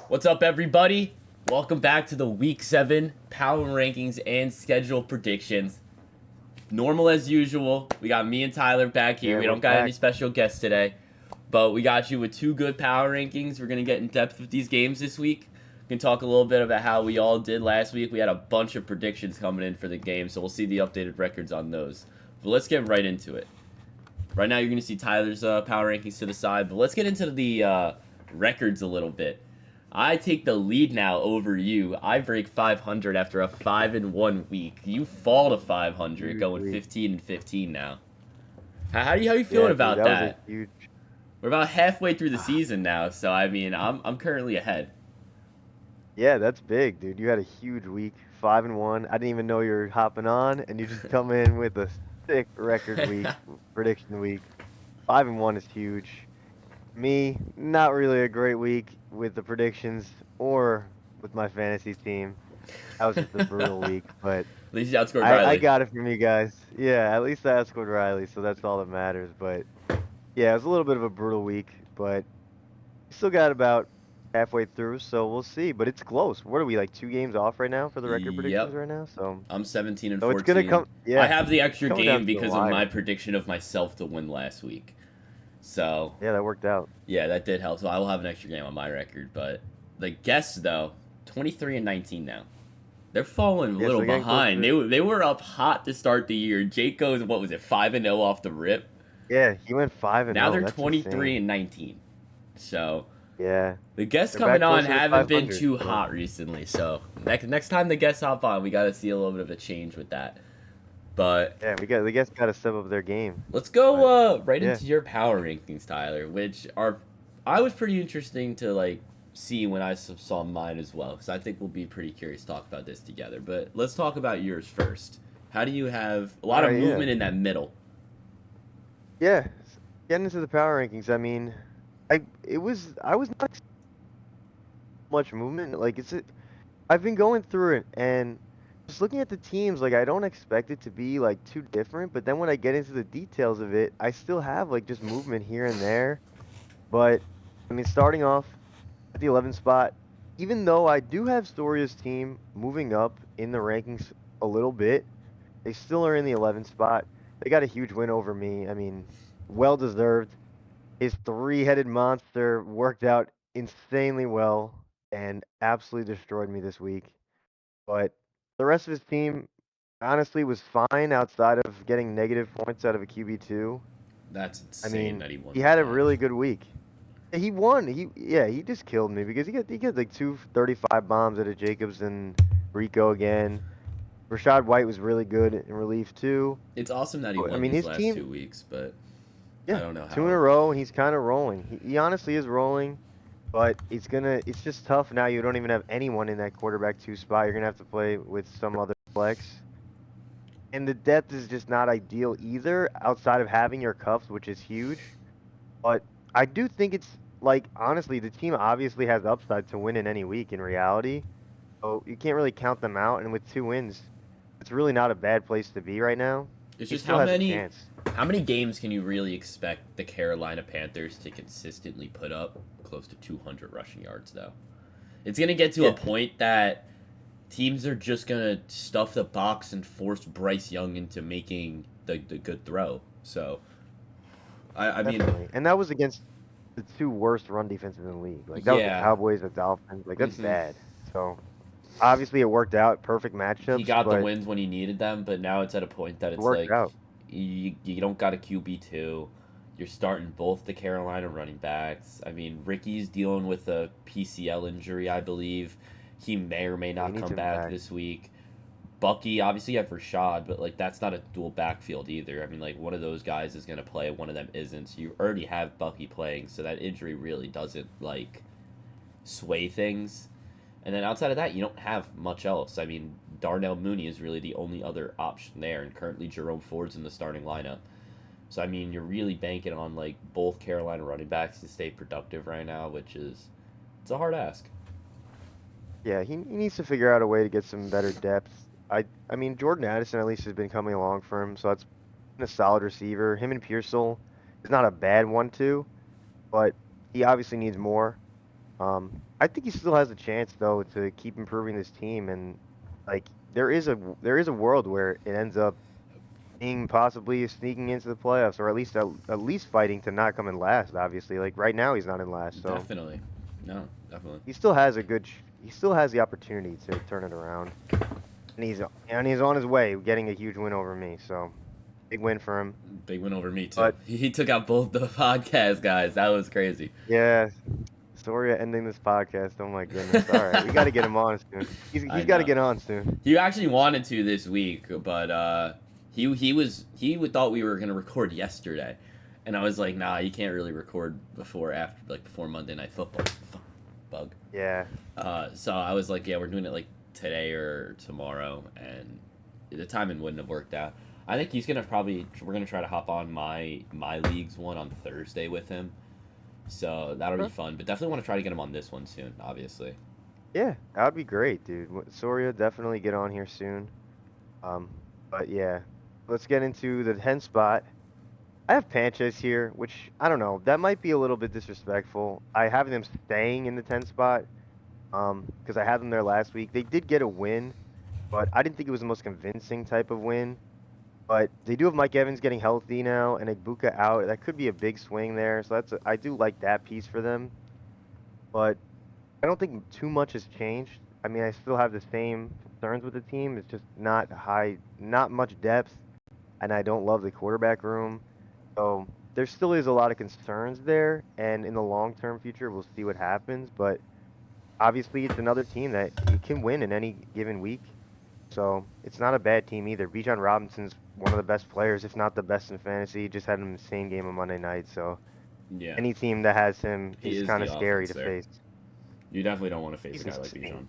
What's up, everybody? Welcome back to the Week 7 Power Rankings and Schedule Predictions. Normal as usual, we got me and Tyler back here. Yeah, We we're don't got any back. special guests today, but we got you with two good Power Rankings. We're going to get in depth with these games this week. We can talk a little bit about how we all did last week. We had a bunch of predictions coming in for the game, so we'll see the updated records on those. But let's get right into it. Right now, you're going to see Tyler's Power Rankings to the side, but let's get into the records a little bit. I take the lead now over you. I break 500 after a 5-1 week. You fall to 500, Huge going week. 15-15 now. How you feeling Yeah, dude, about that was a that? huge. We're about halfway through the season now, so I mean, I'm currently ahead. Yeah, that's big, dude. You had a huge week, 5-1. I didn't even know you were hopping on, and you just come in with a sick record week, prediction week. 5-1 is huge. Me, not really a great week with the predictions or with my fantasy team. That was just a brutal At week, but least you outscored I Riley. got it from you guys. Yeah, at least I outscored Riley, so that's all that matters. But yeah, it was a little bit of a brutal week, but still got about halfway through, so we'll see. But it's close. What are we, like 2 games off right now for the record predictions Yep, right now? So I'm 17 and it's gonna 14. come. I Yeah, have the it's extra coming down game to the because of my wire. prediction of myself to win last week. So Yeah, that worked out. yeah, that did help. So I will have an extra game on my record. But the guests, though, 23 and 19 now. They're falling a Yeah, so little they're getting close behind. to. They were up hot to start the year. Jake goes, what was it, 5-0 off the rip? Yeah, he went 5 and Now 0. they're That's 23 insane. and 19. So Yeah, the guests they're coming back on closer to haven't been 500. too So hot recently. So next time the guests hop on, we got to see a little bit of a change with that. But yeah, the guys got to step up their game. let's go But right yeah, into your power rankings, Tyler, which are I was pretty interesting to like see when I saw mine as well, because I think we'll be pretty curious to talk about this together. But let's talk about yours first. How do you have a all lot of right, yeah, movement in that middle? yeah. Getting into the power rankings. I mean, I was not much movement. Like I've been going through it and just looking at the teams, like I don't expect it to be like too different, but then when I get into the details of it, I still have like just movement here and there. But I mean, starting off at the 11th spot, even though I do have Storia's team moving up in the rankings a little bit, they still are in the 11th spot. They got a huge win over me. I mean, well deserved. His three-headed monster worked out insanely well and absolutely destroyed me this week. But the rest of his team honestly was fine outside of getting negative points out of a QB2. That's I insane mean, that he won he like had a that. really good week. He won. He just killed me because he got like 235 bombs out of Jacobs and Rico again. Rashad White was really good in relief too. It's awesome that he I won mean, these his last team, 2 weeks, but I yeah, don't know 2 in how. a row and he's kind of rolling. He honestly is rolling, but it's just tough now. You don't even have anyone in that quarterback 2 spot. You're gonna have to play with some other flex. And the depth is just not ideal either, outside of having your cuffs, which is huge. But I do think it's like honestly, the team obviously has upside to win in any week in reality. So you can't really count them out. And with 2 wins, it's really not a bad place to be right now. It's He just still has a chance. how many games can you really expect the Carolina Panthers to consistently put up close to 200 rushing yards though? It's going to get to a Yeah, point that teams are just going to stuff the box and force Bryce Young into making the good throw. So, I mean, definitely. And that was against the 2 worst run defenses in the league. Like that was the yeah. Cowboys, the Dolphins. Like that's hmm bad. So obviously it worked out, perfect He matchups, got the but wins when he needed them, but now it's at a point that it it's worked like out. you don't got a QB2. You're starting both the Carolina running backs. I mean, Ricky's dealing with a PCL injury, I believe. He may or may Yeah, he not needs come him back back. this week. Bucky, obviously, you have Rashad, but like that's not a dual backfield either. I mean, like one of those guys is gonna play, one of them isn't. So you already have Bucky playing, so that injury really doesn't like sway things. And then outside of that, you don't have much else. I mean, Darnell Mooney is really the only other option there, and currently Jerome Ford's in the starting lineup. So I mean, you're really banking on like both Carolina running backs to stay productive right now, which is it's a hard ask. Yeah, he needs to figure out a way to get some better depth. I mean Jordan Addison at least has been coming along for him, so that's been a solid receiver. Him and Pearsall is not a bad 1-2, but he obviously needs more. I think he still has a chance though to keep improving this team, and like there is a world where it ends up being possibly sneaking into the playoffs, or at least fighting to not come in last. Obviously, like right now he's not in last, so Definitely. No, definitely. he still has he still has the opportunity to turn it around, and he's on his way, getting a huge win over me. So big win for him. Big win over me too. But He took out both the podcast guys. That was crazy. yeah, Soria ending this podcast. Oh my goodness. All right, we got to get him on soon. I He's got to know. get on soon. He actually wanted to this week, but he thought we were gonna record yesterday, and I was like, nah, you can't really record before Monday Night Football. Fuck, bug. Yeah. So I was like, yeah, we're doing it like today or tomorrow, and the timing wouldn't have worked out. I think we're gonna try to hop on my league's one on Thursday with him, so that'll be Huh? fun. But definitely want to try to get him on this one soon, obviously. Yeah, that would be great, dude. Soria, definitely get on here soon. Um, but yeah, let's get into the 10 spot. I have Panches here, which I don't know. That might be a little bit disrespectful. I have them staying in the 10 spot, because I had them there last week. They did get a win, but I didn't think it was the most convincing type of win. But they do have Mike Evans getting healthy now and Egbuka out. That could be a big swing there. So I do like that piece for them. But I don't think too much has changed. I mean, I still have the same concerns with the team. It's just not much depth, and I don't love the quarterback room. So there still is a lot of concerns there, and in the long-term future, we'll see what happens. But obviously, it's another team that you can win in any given week. So it's not a bad team either. Bijan Robinson's one of the best players, if not the best in fantasy. Just had an insane game on Monday night. So Yeah, any team that has him he is is kind the of scary offense to there. face. You definitely don't want to face a He's guy like insane.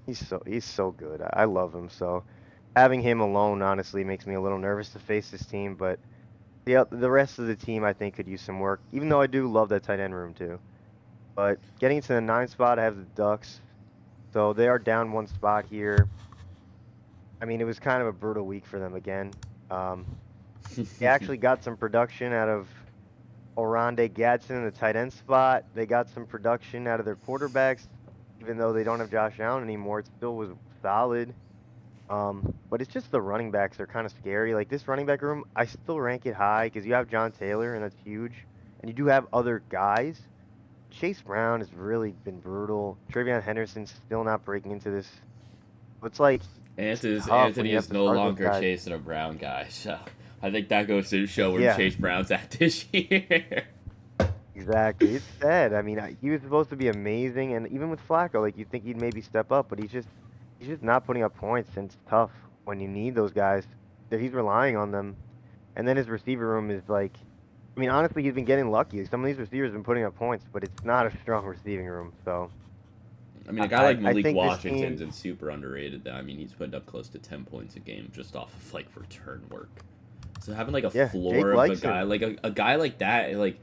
Bijan. He's so good. I love him. So having him alone honestly makes me a little nervous to face this team. But the rest of the team I think could use some work. Even though I do love that tight end room too. But getting to the 9 spot, I have the Ducks. So they are down 1 spot here. I mean, it was kind of a brutal week for them again. Um, They actually got some production out of Orande Gadsden in the tight end spot. They got some production out of their quarterbacks, even though they don't have Josh Allen anymore. It still was solid. But it's just the running backs are kind of scary. Like this running back room, I still rank it high because you have John Taylor, and that's huge. And you do have other guys. Chase Brown has really been brutal. Travion Henderson's still not breaking into this. It's like it's tough when Anthony you have is to no start those longer guys. chasing a Brown guy, so I think that goes to show where Yeah, Chase Brown's at this year. exactly. It's sad. I mean, he was supposed to be amazing, and even with Flacco, like you think he'd maybe step up, but he's just not putting up points, and it's tough when you need those guys. That he's relying on them, and then his receiver room is like, I mean, honestly, he's been getting lucky. Some of these receivers have been putting up points, but it's not a strong receiving room. So I mean, I a guy I like I Malik think this Washington's team, and super underrated. Though. I mean, he's putting up close to 10 points a game just off of like return work. So having like a yeah, Jake floor of a likes guy him. like a guy like that, like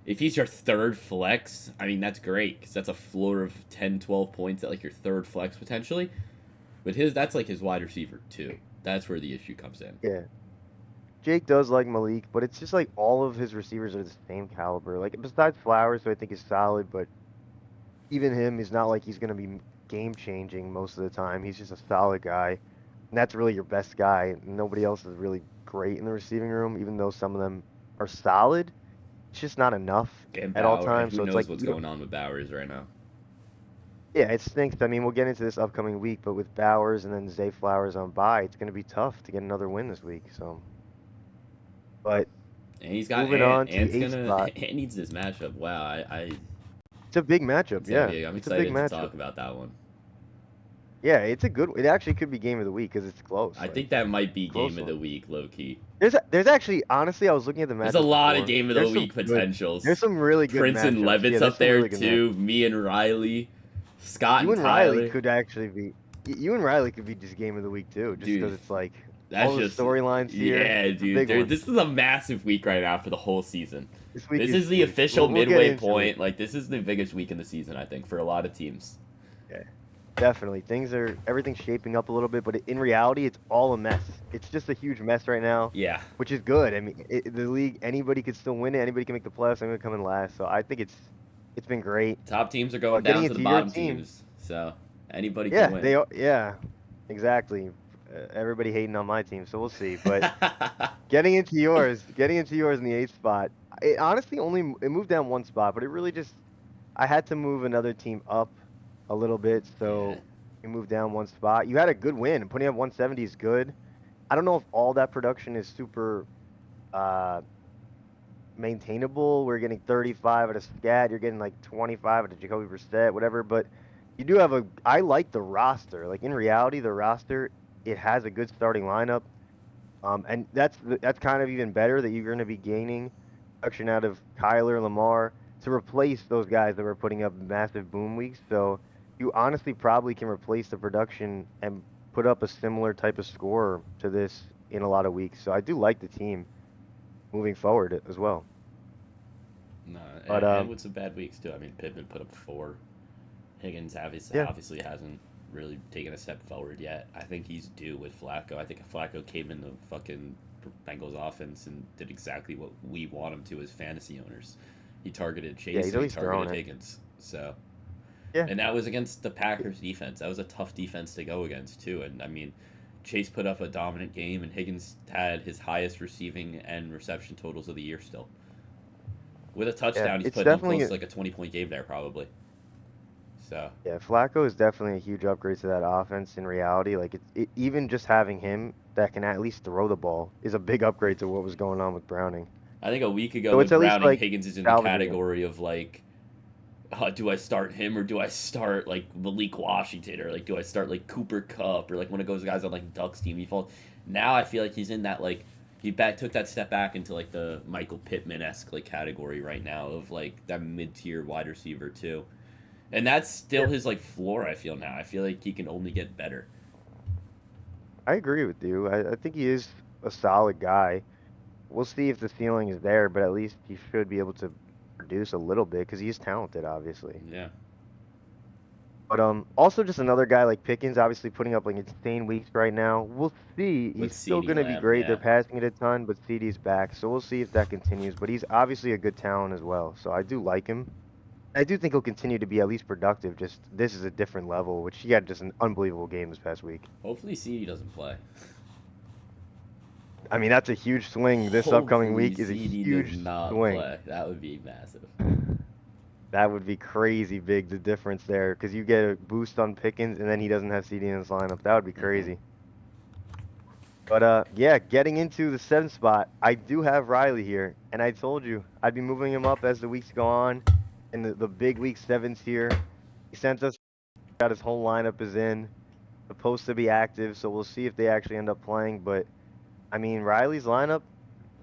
if he's your third flex, I mean that's great because that's a floor of 10, 12 points at like your third flex potentially. But that's like his wide receiver too. That's where the issue comes in. Yeah. Jake does like Malik, but it's just like all of his receivers are the same caliber. Like besides Flowers, who I think is solid, but even him is not like he's gonna be game changing most of the time. He's just a solid guy, and that's really your best guy. Nobody else is really great in the receiving room, even though some of them are solid. It's just not enough And at all Bauer, and times. who So it's knows like what's you don't, going on with Bowers right now. yeah, it stinks. I mean, we'll get into this upcoming week, but with Bowers and then Zay Flowers on bye, it's gonna be tough to get another win this week. So, but And he's got moving Ant. on to the Ant's eighth gonna spot. Ant needs this matchup. Wow, It's a big matchup, it's gonna yeah. be. I'm It's a big excited to matchup. talk about that one. Yeah, it's a good. It actually could be game of the week because it's close. I Like think that might be close game of one. the week, low key. There's actually honestly, I was looking at the There's a matchups lot of before. game of the There's some week good. There's potentials. some really good Prince and matchups. Yeah, Levitt's there's up some there really good matchups. too. Me and Riley, Scott You and and Riley Tyler. could actually be. You and Riley could be just game of the week too, just because Dude, it's like that's all the just storylines here. yeah, It's a dude. big one. This is a massive week right now for the whole season. This week This is is the huge. official We'll get midway into it. point. Like this is the biggest week in the season, I think, for a lot of teams. Yeah, definitely. Everything's shaping up a little bit, but in reality, it's all a mess. It's just a huge mess right now, Yeah, which is good. I mean, the league, anybody could still win it. Anybody can make the playoffs. Anybody come in last. So I think It's been great. Top teams are going But getting down to the into your bottom team, teams, so anybody can yeah, win. yeah, exactly. Everybody hating on my team, so we'll see. But getting into yours in the eighth spot, it honestly it moved down one spot, but it really just I had to move another team up a little bit, Yeah. so you moved down one spot. You had a good win. Putting up 170 is good. I don't know if all that production is super uh maintainable. We're getting 35 at a scat. You're getting like 25 at a Jacoby Brissett, whatever. But you do have a. I like the roster. Like in reality, the roster it has a good starting lineup. And that's kind of even better that you're going to be gaining production out of Kyler Lamar to replace those guys that were putting up massive boom weeks. So you honestly probably can replace the production and put up a similar type of score to this in a lot of weeks. So I do like the team moving forward as well. No, But and with some bad weeks too. I mean, Pittman put up 4. Higgins yeah, obviously hasn't really taken a step forward yet. I think he's due with Flacco. I think if Flacco came in the fucking Bengals offense and did exactly what we want him to as fantasy owners. He targeted yeah, Chase he's and at he least throwing targeted it. Higgins. So, Yeah, and that was against the Packers defense. That was a tough defense to go against too. And I mean, Chase put up a dominant game, and Higgins had his highest receiving and reception totals of the year still. With a yeah, touchdown, he's it's putting them definitely close to like a 20-point game there probably. So yeah. Flacco is definitely a huge upgrade to that offense. In reality, like even just having him that can at least throw the ball is a big upgrade to what was going on with Browning. I think a week ago So it's with at least Browning, like Higgins is in the salvaging it. category of like, do I start him or do I start like Malik Washington or like do I start like Cooper Cup or like one of those guys on like Ducks team? He falls. Now I feel like he's in that like took that step back into like the Michael Pittman esque like category right now of like that mid tier wide receiver too, and that's still Yeah, his like floor. I feel now. I feel like he can only get better. I agree with you. I think he is a solid guy. We'll see if the ceiling is there, but at least he should be able to produce a little bit because he's talented, obviously. Yeah. But also just another guy like Pickens, obviously putting up like insane weeks right now. We'll see. With He's still CD gonna be Lamb, great. They're yeah. passing it a ton, but CD's back, so we'll see if that continues. But he's obviously a good talent as well, so I do like him. I do think he'll continue to be at least productive. Just this is a different level, which he had just an unbelievable game this past week. Hopefully CD doesn't play. I mean, that's a huge swing. This upcoming Hopefully week is a CD does huge not swing. play. That would be massive. That would be crazy big, the difference there, because you get a boost on Pickens and then he doesn't have CD in his lineup. That would be Mm-hmm. crazy. But yeah, getting into the seventh spot, I do have Riley here, and I told you I'd be moving him up as the weeks go on, and the big week seven's here. He sent us got his whole lineup is in, supposed to be active, so we'll see if they actually end up playing. But I mean, Riley's lineup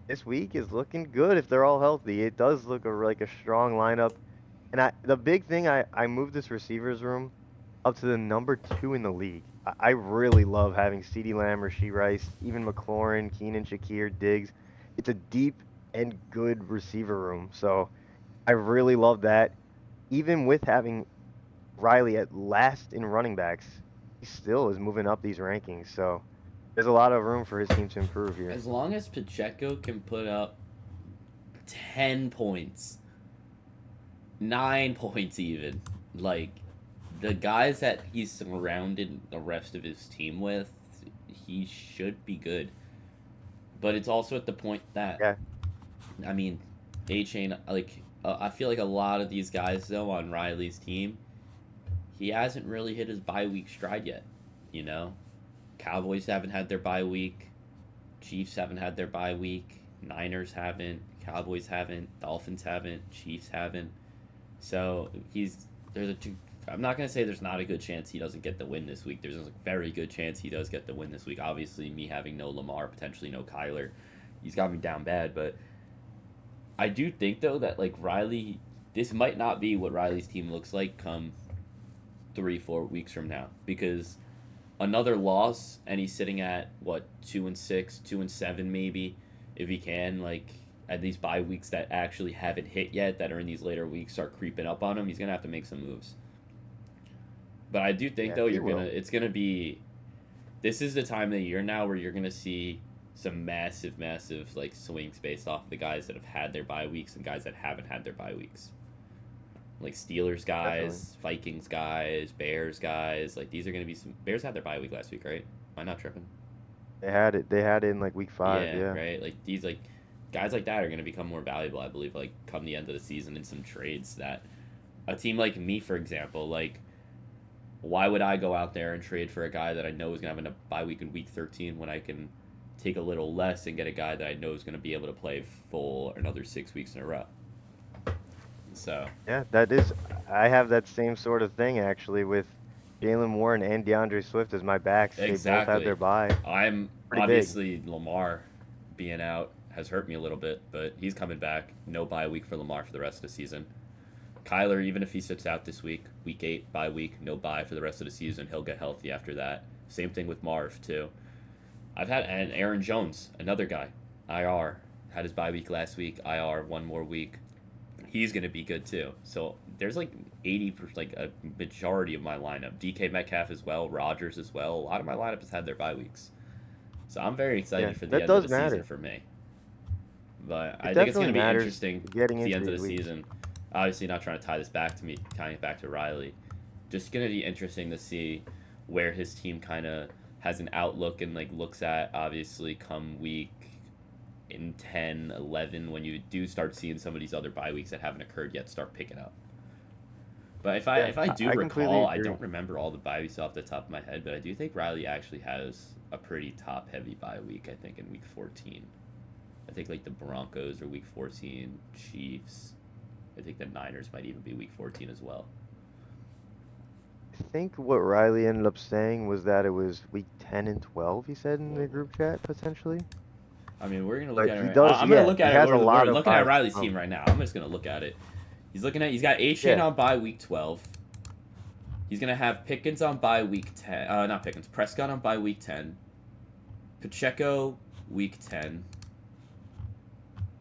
this week is looking good if they're all healthy. It does look like a strong lineup, and the big thing I moved this receivers room up to the number 2 in the league. I really love having CeeDee Lamb, Rashee Rice, even McLaurin, Keenan, Shakir, Diggs. It's a deep and good receiver room. So I really love that. Even with having Riley at last in running backs, he still is moving up these rankings. So there's a lot of room for his team to improve here. As long as Pacheco can put up 10 points, 9 points even, like the guys that he's surrounded the rest of his team with, he should be good. But it's also at the point that, Yeah, I mean, A Chain, like, I feel like a lot of these guys, though, on Riley's team, he hasn't really hit his bye week stride yet. You know? Cowboys haven't had their bye week. Chiefs haven't had their bye week. Niners haven't. Cowboys haven't. Dolphins haven't. Chiefs haven't. So there's a I'm not gonna say there's not a good chance he doesn't get the win this week. There's a very good chance he does get the win this week. Obviously, me having no Lamar, potentially no Kyler, he's got me down bad. But I do think though that like Riley, this might not be what Riley's team looks like come 3 4 weeks from now because another loss and he's sitting at what 2-6, 2-7 maybe if he can like at these bye weeks that actually haven't hit yet that are in these later weeks start creeping up on him. He's gonna have to make some moves. But I do think yeah, though he you're gonna will. it's gonna be this is the time of the year now where you're gonna see some massive like swings based off the guys that have had their bye weeks and guys that haven't had their bye weeks. Like Steelers Definitely. guys, Vikings guys, Bears guys. Like these are going to be some. Bears had their bye week last week, right? Am I not tripping? They had it. They had it in like week 5. Yeah, Yeah. right. Like these like guys like that are going to become more valuable, I believe. Like come the end of the season in some trades that a team like me, for example, like why would I go out there and trade for a guy that I know is going to have a bye week in week 13 when I can take a little less and get a guy that I know is going to be able to play full another 6 weeks in a row? So Yeah, that is. I have that same sort of thing actually with Jalen Warren and DeAndre Swift as my backs. They both had exactly. their bye. I'm Pretty big. obviously Lamar being out has hurt me a little bit, but he's coming back. No bye week for Lamar for the rest of the season. Kyler, even if he sits out this week, week 8, bye week, no bye for the rest of the season, he'll get healthy after that. Same thing with Marv, too. And Aaron Jones, another guy, IR, had his bye week last week, IR, one more week. He's going to be good, too. So there's like 80%, like a majority of my lineup. DK Metcalf as well, Rodgers as well. A lot of my lineup has had their bye weeks. So I'm very Yeah, excited for the that end of does the season matter. for me. But It I think it's definitely going to be matters interesting getting at the into end of these the weeks. season. Obviously, not trying to tie this back to me, tying it back to Riley. Just going to be interesting to see where his team kind of has an outlook and like looks at obviously come week in 10, 11 when you do start seeing some of these other bye weeks that haven't occurred yet start picking up. But Yeah, if I do I completely recall, I agree. don't remember all the bye weeks off the top of my head, but I do think Riley actually has a pretty top heavy bye week. I think in week 14. I think like the Broncos are week 14, Chiefs. I think the Niners might even be week 14 as well. I think what Riley ended up saying was that it was week 10 and 12, he said in the Whoa. group chat, potentially. I mean, we're gonna look But at it. he Right, does, I'm gonna yeah, look he at it. has a We're lot of looking at buys to Riley's team come. right now. I'm just gonna look at it. He's got A-Chain Yeah. on bye week 12. He's gonna have Pickens on bye week 10. Not Pickens. Prescott on bye week 10. Pacheco week 10.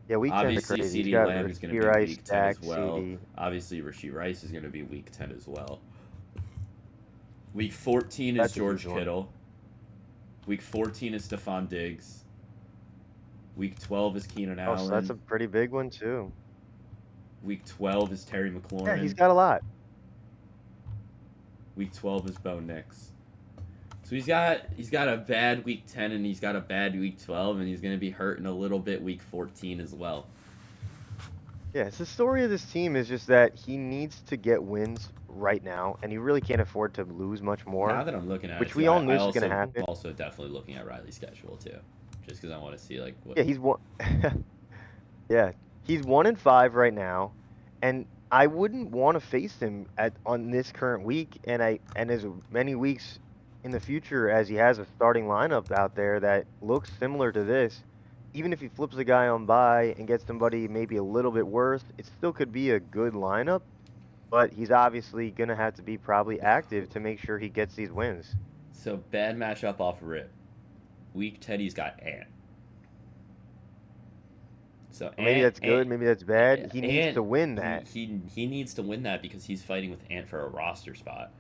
Yeah, week 10's are Obviously, crazy. He's C.D. got Lamb is gonna Rasheed be Rice, week 10 as Dak, well. CD. Obviously, Rasheed Rice is gonna be week 10 as well. Week 14 is That's a huge George one. Kittle. Week 14 is Stephon Diggs. Week 12 is Keenan Oh, so that's Allen. a pretty big one too. Week 12 is Terry Yeah, he's McLaurin. got a lot. Week 12 is Bo Nix. So he's got a bad week 10 and he's got a bad week 12 and he's going to be hurting a little bit week 14 as well. Yeah, it's the story of this team is just that he needs to get wins right now, and he really can't afford to lose much Now more, that I'm looking at it which too, we all knew I was going to also happen. also definitely looking at Riley's schedule too, just because I want to see like what. Yeah, he's one. Yeah, he's 1-5 right now, and I wouldn't want to face him on this current week, and as many weeks in the future as he has a starting lineup out there that looks similar to this. Even if he flips a guy on by and gets somebody maybe a little bit worse, it still could be a good lineup. But he's obviously gonna have to be probably active to make sure he gets these wins. So bad matchup off rip. Week 10 he's got Ant. So Or maybe that's good, maybe that's bad. He needs Ant to win he, that. he he needs to win that because he's fighting with Ant for a roster spot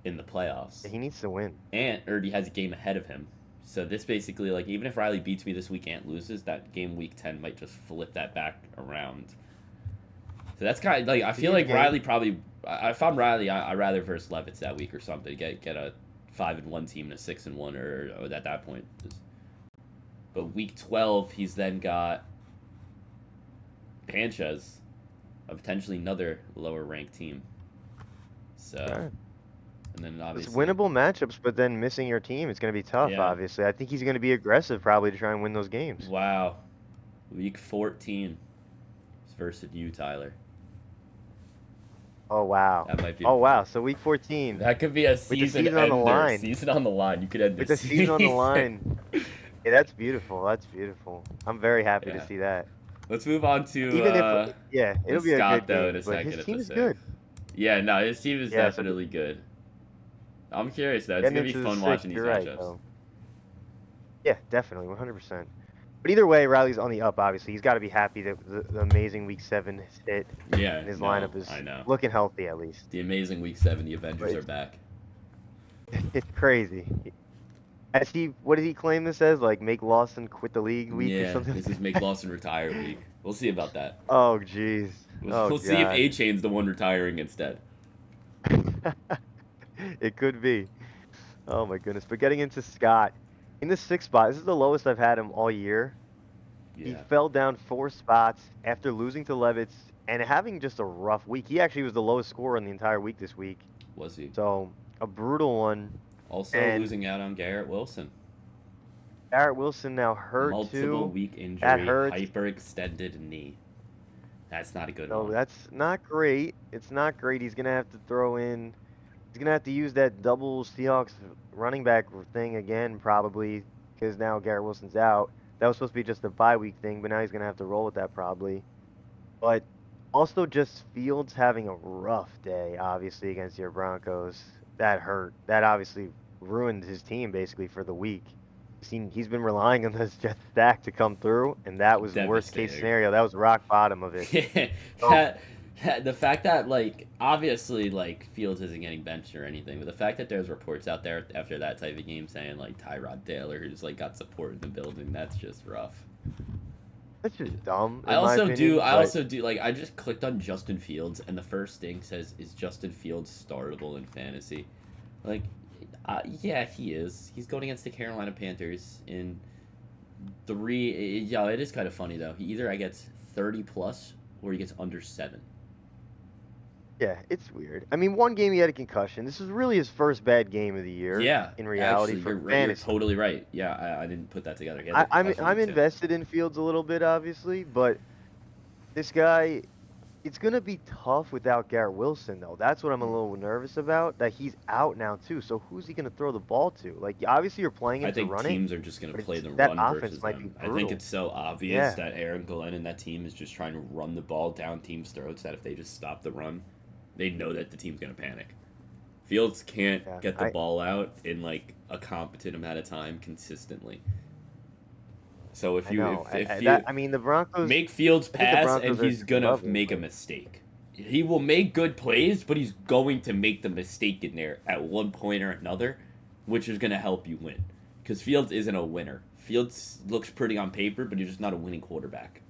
in the playoffs. He needs to win. Ant already has a game ahead of him. So this basically like even if Riley beats me this week, Ant loses, that game week 10 might just flip that back around. So that's kind of like I feel Speaking of like game, Riley probably. If I'm Riley, I rather verse Levitz that week or something. Get a 5-1 team and a 6-1 or at that point. But week 12, he's then got Sanchez, a potentially another lower ranked team. So okay. and then It's obviously winnable matchups, but then missing your team, it's gonna be tough. yeah. Obviously, I think he's gonna be aggressive probably to try and win those games. Wow, week 14 is versus you, Tyler. Oh wow. That might be. Oh wow. So week 14 That could be a with the season season on the ender. line. Season on the line. You could end the With the season on the season. line. Yeah, that's beautiful. That's beautiful. I'm very happy to Yeah. see that. Let's move on Even if, to yeah, it'll be a Scott good though in game, a but second his at team the is six. good. Yeah, no, his team is Yeah, so definitely good. I'm curious though. It's getting gonna be into the fun sixth, watching these you're right, matchups. though. Yeah, definitely, 100%. But either way, Riley's on the up, obviously. He's got to be happy that the amazing week 7 hit, Yeah, and his no, lineup is I know. looking healthy at least. The amazing week 7. The But Avengers are back. it's crazy. What did he claim this as? Like, make Lawson quit the league week or Yeah, something this like is make that? Lawson retire week. We'll see about that. Oh, jeez. Oh We'll see if God. A Chain's the one retiring instead. It could be. Oh my goodness. But getting into Scott in the sixth spot, this is the lowest I've had him all year. He Yeah, fell down 4 spots after losing to Levitz and having just a rough week. He actually was the lowest scorer in the entire week this week. was he? So a brutal one. Also And losing out on Garrett Wilson. Barrett Wilson now hurt Multiple too. week That injury, hurts. hyperextended knee. That's not a good So one. that's not great. It's not great. He's gonna have to throw in. He's gonna have to use that double Seahawks running back thing again, probably, because now Garrett Wilson's out. That was supposed to be just a bye week thing, but now he's gonna have to roll with that probably. But also just Fields having a rough day, obviously, against your Broncos. That hurt. That obviously ruined his team basically for the week. He's been relying on this Jet stack to come through, and that was the worst case Devastating. scenario. That was rock bottom of it. Yeah, So the fact that like obviously like Fields isn't getting benched or anything, but the fact that there's reports out there after that type of game saying like Tyrod Taylor who's like got support in the building, that's just rough. that's just dumb, I in my also opinion. do I But also do like I just clicked on Justin Fields and the first thing says is Justin Fields startable in fantasy. Like yeah, he is. He's going against the Carolina Panthers in three. Yeah, it is kind of funny though. He either gets 30 plus or he gets under 7. yeah, it's weird. I mean, one game he had a concussion. This was really his first bad game of the year, Yeah, in reality, actually, you're for right. You're fantasy. totally right. Yeah, I didn't put that together. He had I, the I'm concussion I'm week too. invested in Fields a little bit, obviously, but this guy, it's gonna be tough without Garrett Wilson, though. That's what I'm a little nervous about. That he's out now too. So who's he gonna throw the ball to? Like, obviously you're playing I him to think run it, teams are just going to but play the that run offense versus might be them. I think brutal. it's so obvious Yeah, that Aaron Glenn and that team is just trying to run the ball down teams' throats that if they just stop the run, they know that the team's going to panic. Fields can't yeah. get the ball out in like a competent amount of time consistently. So if I you know. if you I mean, the Broncos. make Fields I think the pass and Broncos are a he's different gonna level, make a but mistake. He will make good plays, but he's going to make the mistake in there at one point or another, which is gonna help you win. Because Fields isn't a winner. Fields looks pretty on paper, but he's just not a winning quarterback.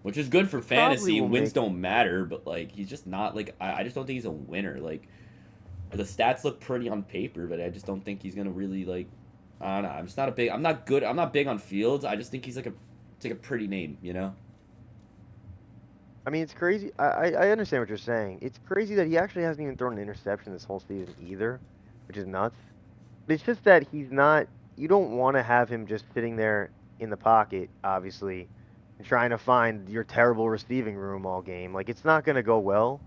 Which is good for he probably fantasy. will Wins make. don't matter, but like he's just not like I just don't think he's a winner. Like the stats look pretty on paper, but I just don't think he's gonna really like. I don't know. I'm just not a big. I'm not good. I'm not big on Fields. I just think he's like a. It's like a pretty name, you know. I mean, it's crazy. I understand what you're saying. It's crazy that he actually hasn't even thrown an interception this whole season either, which is nuts. But it's just that he's not. You don't want to have him just sitting there in the pocket, obviously, and trying to find your terrible receiving room all game. Like, it's not going to go well,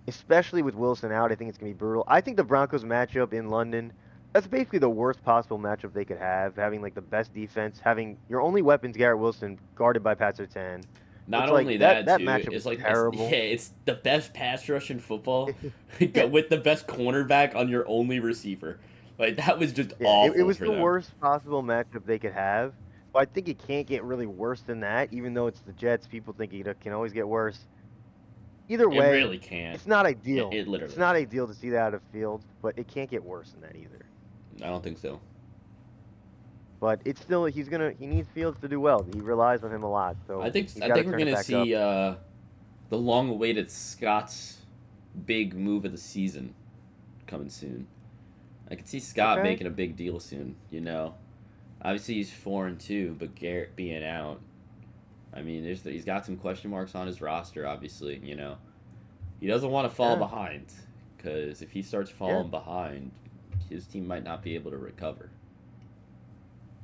especially with Wilson out. I think it's going to be brutal. I think the Broncos matchup in London, that's basically the worst possible matchup they could have, having like the best defense, having your only weapons, Garrett Wilson, guarded by Pat Surtain. So Not it's like only that that that too, matchup it's was like terrible. it's the best pass rush in football, Yeah, with the best cornerback on your only receiver. Like that was just yeah, it awful was for the them. worst possible matchup they could have. But I think it can't get really worse than that, even though it's the Jets. People think it can always get worse. Either It way, really can't. it's not It, ideal. it It's literally not can't. ideal to see that out of field, but it can't get worse than that either. I don't think so. But it's still he needs Fields to do well. He relies on him a lot, I so think he's I got to think we're turn it gonna back up. see the long-awaited Scott's big move of the season coming soon. I could see Scott Okay. making a big deal soon. You know, obviously he's 4-2, but Garrett being out, I mean, he's got some question marks on his roster. Obviously, you know, he doesn't want to fall Yeah, behind because if he starts yeah, falling behind, his team might not be able to recover.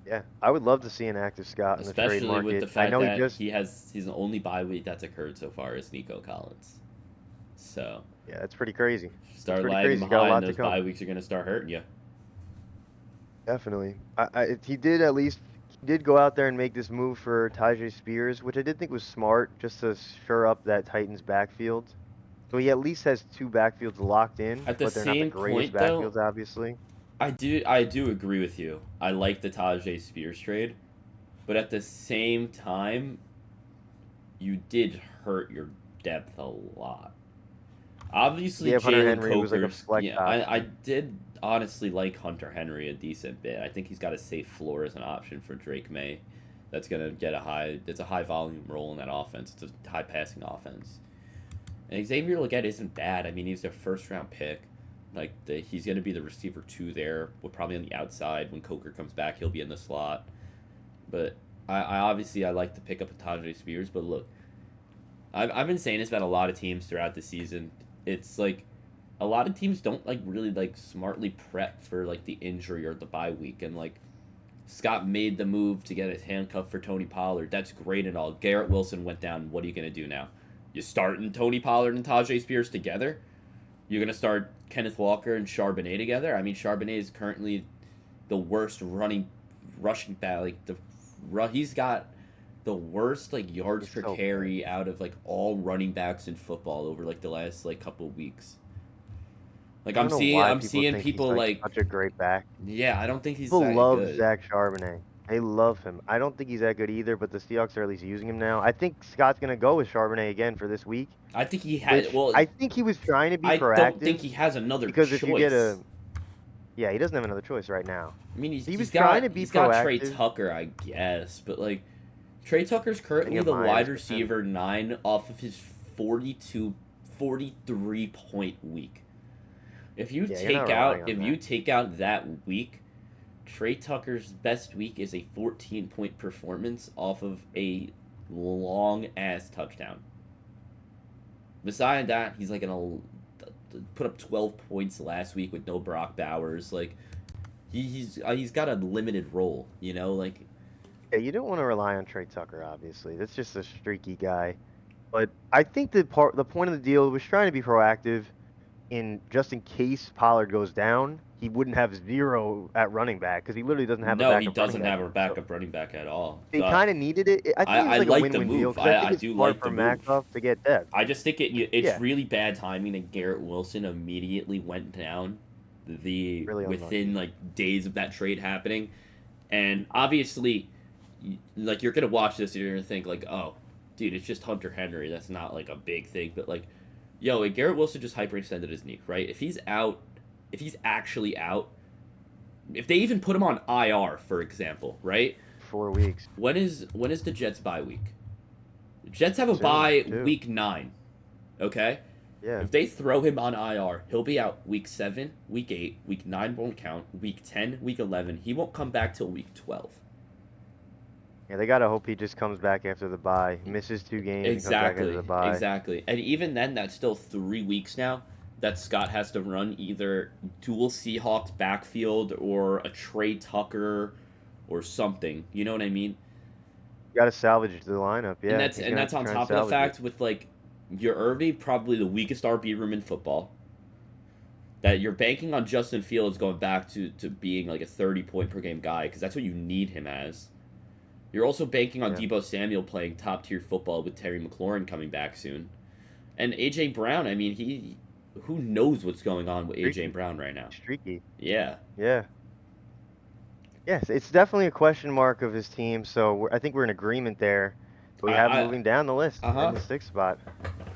yeah. I would love to see an active Scott in the trade Especially with the market. I fact know he that just he's the only bye week that's occurred so far is Nico Collins. So yeah, that's pretty crazy. That's start pretty lagging crazy. He's got a behind, lot to those come. bye weeks are gonna start hurting you. Definitely. He did at least he did go out there and make this move for Tajay Spears, which I did think was smart, just to shore up that Titans backfield. So he at least has two backfields locked in, At the but they're not the same greatest point, though, backfields, obviously. I do agree with you. I like the Tajay Spears trade, but at the same time, you did hurt your depth a lot. Obviously, Yeah, Hunter Jalen Henry was like a Coker's. flex Yeah, I option. did honestly like Hunter Henry a decent bit. I think he's got a safe floor as an option for Drake May that's gonna get a high. It's a high volume role in that offense. It's a high passing offense. And Xavier Legette isn't bad. I mean, he's their first round pick. He's gonna be the receiver 2 there. We're probably on the outside when Coker comes back. He'll be in the slot. But I obviously I like to pick up Tajay Spears. But look, I've been saying this about a lot of teams throughout the season. It's like a lot of teams don't really smartly prep for the injury or the bye week, and Scott made the move to get his handcuff for Tony Pollard. That's great and all. Garrett Wilson went down. What are you gonna do now? You starting Tony Pollard and Tajay Spears together? You're gonna start Kenneth Walker and Charbonnet together? I mean, Charbonnet is currently the worst rushing back. He's got the worst yards per carry out of all running backs in football over the last couple of weeks. I'm seeing people such a great back. Yeah, I don't think he's people that love good. Zach Charbonnet. They love him. I don't think he's that good either, but the Seahawks are at least using him now. I think Scott's gonna go with Charbonnet again for this week. I think he had. I think he was trying to be proactive. I don't think he has another because choice. If you get yeah, he doesn't have another choice right now. I mean, he was trying to be he's proactive. got Trey Tucker, I guess, but Trey Tucker's currently the wide receiver 9 off of his 43 point week. If you take out that week, Trey Tucker's best week is a 14-point performance off of a long-ass touchdown. Beside that, he's gonna put up 12 points last week with no Brock Bowers. He's got a limited role, Yeah, you don't want to rely on Trey Tucker, obviously. That's just a streaky guy. But I think the point of the deal was trying to be proactive just in case Pollard goes down. He wouldn't have 0 at running back because he literally doesn't have a backup running back. No, he doesn't have a backup running back at all. They kind of needed it. I think it's I a like win-win the move. deal. I do like the for move. Macduff to get depth. I just think it's really bad timing that Garrett Wilson immediately went down within days of that trade happening. And obviously, you're going to watch this and you're going to think oh, dude, it's just Hunter Henry. That's not a big thing. But Garrett Wilson just hyperextended his knee, right? If he's actually out, if they even put him on IR, for example, right? 4 weeks. When is the Jets bye week? The Jets have a bye week 9. Okay? Yeah. If they throw him on IR, he'll be out week 7, week 8, week 9 won't count, week 10, week 11. He won't come back till week 12. Yeah, they gotta hope he just comes back after the bye. Misses 2 games. Exactly. And comes back after the bye. Exactly. And even then, that's still 3 weeks now that Scott has to run either dual Seahawks backfield or a Trey Tucker or something. You know what I mean? You gotta salvage the lineup, yeah. And that's on top of the fact with your RB, probably the weakest RB room in football. That you're banking on Justin Fields going back to being a 30-point per game guy because that's what you need him as. You're also banking on Deebo Samuel playing top-tier football with Terry McLaurin coming back soon. And A.J. Brown, I mean, who knows what's going on with A.J. Brown right now. Streaky. Yeah. Yeah. Yes, it's definitely a question mark of his team, so I think we're in agreement there. We have him moving down the list in the 6th spot.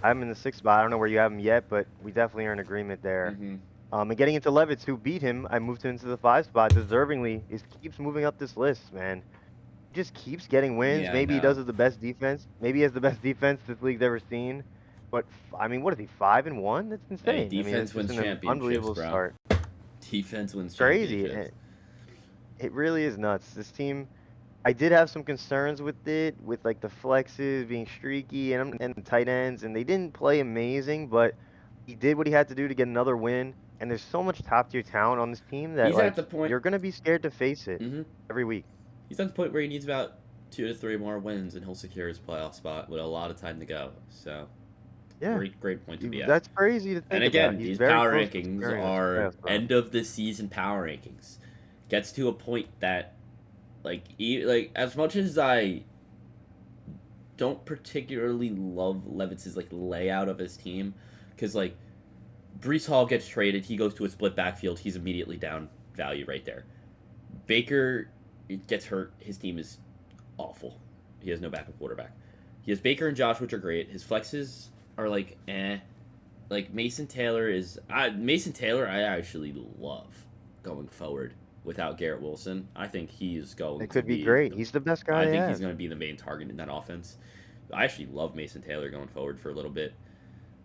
I'm in the 6th spot. I don't know where you have him yet, but we definitely are in agreement there. Mm-hmm. And getting into Levitz, who beat him, I moved him into the 5 spot deservingly. He keeps moving up this list, man. Just keeps getting wins. Yeah, maybe he does with the best defense. Maybe he has the best defense this league's ever seen. But I mean, what is he? 5-1? That's insane. Hey, defense wins championships, unbelievable bro. start. Defense wins crazy. championships. It really is nuts. This team, I did have some concerns with it, with the flexes being streaky and the tight ends, and they didn't play amazing, but he did what he had to do to get another win. And there's so much top tier talent on this team that He's at the point you're gonna be scared to face it every week. He's at the point where he needs about 2 to 3 more wins, and he'll secure his playoff spot with a lot of time to go. So, yeah, great point to be at. That's crazy to think And again, about. these power rankings are end of the season power rankings. Gets to a point that, as much as I don't particularly love Levitz's layout of his team, because Breece Hall gets traded, he goes to a split backfield, he's immediately down value right there. Baker gets hurt, his team is awful. He has no backup quarterback. He has Baker and Josh, which are great. His flexes are eh. Mason Taylor I actually love going forward without Garrett Wilson. I think he's going It to could be be great. the He's the best guy I they think he's have. going to be the main target in that offense. I actually love Mason Taylor going forward for a little bit.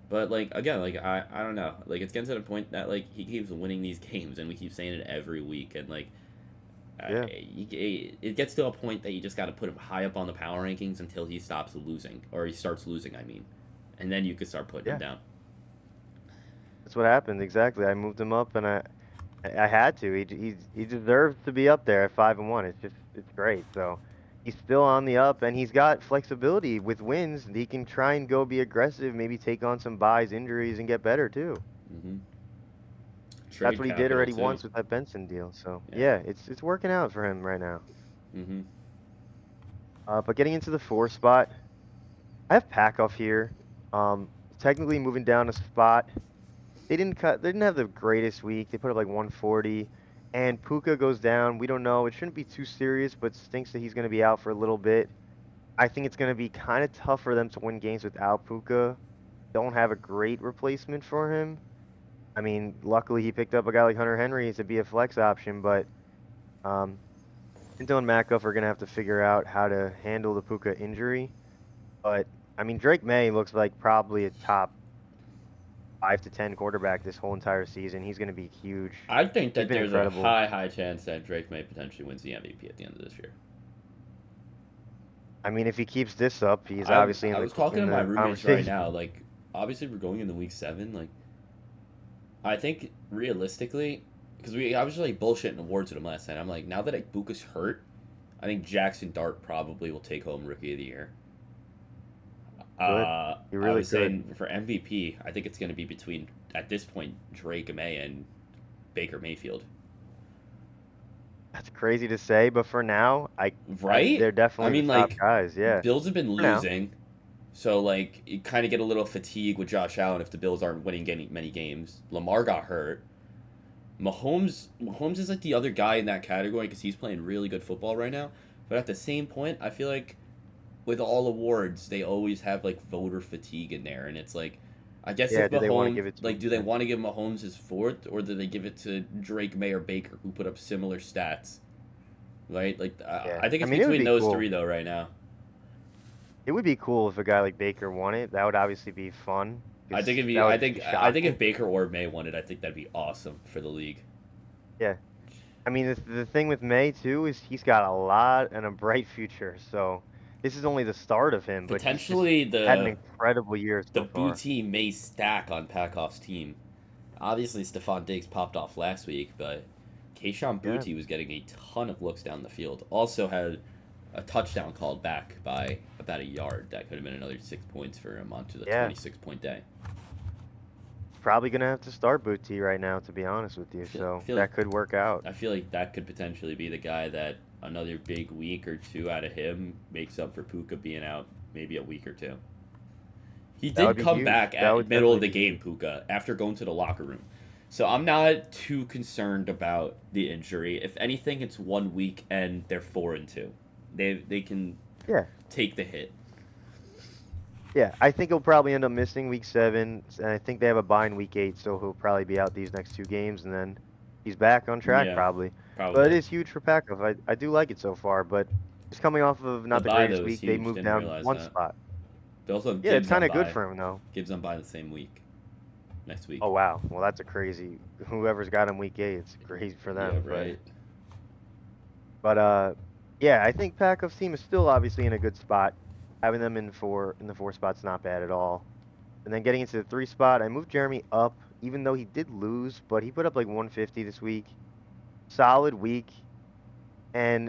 But like again, like I don't know. Like it's getting to the point that like he keeps winning these games and we keep saying it every week and like Yeah. it gets to a point that you just got to put him high up on the power rankings until he stops losing or he starts losing, I mean. And then you could start putting him Yeah. down. That's what happened exactly. I moved him up, and I had to. He deserves to be up there at 5-1. It's great. So he's still on the up, and he's got flexibility with wins. He can try and go be aggressive, maybe take on some buys, injuries, and get better too. Hmm. That's Trade what he did capital already too. once with that Benson deal. So Yeah. yeah, it's working out for him right now. Hmm. But getting into the 4 spot, I have Packoff here. Technically moving down a spot. They didn't have the greatest week. They put up like 140, and Puka goes down. We don't know. It shouldn't be too serious, but stinks that he's going to be out for a little bit. I think it's going to be kind of tough for them to win games without Puka. Don't have a great replacement for him. I mean, luckily he picked up a guy like Hunter Henry to be a flex option, but um, and Dylan Mackoff are going to have to figure out how to handle the Puka injury. But I mean, Drake May looks like probably a top 5 to 10 quarterback this whole entire season. He's going to be huge. I think He's that been there's a incredible. high chance that Drake may potentially wins the MVP at the end of this year. I mean, if he keeps this up, he's I obviously I in was talking in to my the roommates right conversation. now. Like, obviously we're going into week 7. Like, I think realistically, because I was just like bullshitting awards with him last night. I'm like, now that Ibuka's hurt, I think Jackson Dart probably will take home Rookie of the Year. Good. He I really was could. saying for MVP, I think it's going to be between at this point Drake May and Baker Mayfield. That's crazy to say, but for now, Right? they're I definitely the mean, top like guys. Yeah, Bills have been for now. losing, so like you kind of get a little fatigue with Josh Allen if the Bills aren't winning many games. Lamar got hurt. Mahomes is like the other guy in that category because he's playing really good football right now. But at the same point, I feel like with all awards, they always have like voter fatigue in there, and it's like, I guess Yeah, if do they want to Mahomes, give it to like, him? do they Yeah. want to give Mahomes his fourth, or do they give it to Drake May or Baker, who put up similar stats, right? Like, Yeah. I think I it's mean, it would between be those cool. three though right now. It would be cool if a guy like Baker won it. That would obviously be fun I because think it'd be, that would be I think if shocking. Baker or May won it, I think that'd be awesome for the league. Yeah. I mean, the thing with May too is he's got a lot and a bright future. So this is only the start of him, but he's just Potentially had an the incredible year so B far. team may stack on Packoff's team. Obviously, Stephon Diggs popped off last week, but Kayshon Yeah. Boutte was getting a ton of looks down the field. Also had a touchdown called back by about a yard. That could have been another 6 points for him onto the Yeah. 26-point day. Probably gonna have to start Booty right now, to be honest with you. So Feel like that could work out. I feel like that could potentially be the guy that another big week or two out of him makes up for Puka being out maybe a week or two. He That would did be come huge. back That at would middle of definitely the be game, huge. Puka, after going to the locker room. So I'm not too concerned about the injury. If anything, it's 1 week and they're 4-2. They can Yeah. take the hit. Yeah. I think he'll probably end up missing week 7, and I think they have a bye in week 8, so he'll probably be out these next 2 games, and then he's back on track Yeah, probably. But it probably. is huge for Packers. I do like it so far, but just coming off of The not the bye greatest though is week, they huge. moved Didn't down realize one that. spot. They also have Yeah, it's Gibbs kind on of good bye. for him though. Gibbs on bye the same week. Next week. Oh wow. Well, that's a crazy. Whoever's got him week 8, it's crazy for Yeah, them. right. But yeah, I think Packoff's team is still obviously in a good spot. Having them in the 4 spot's not bad at all. And then getting into the 3 spot, I moved Jeremy up, even though he did lose, but he put up like 150 this week. Solid week, and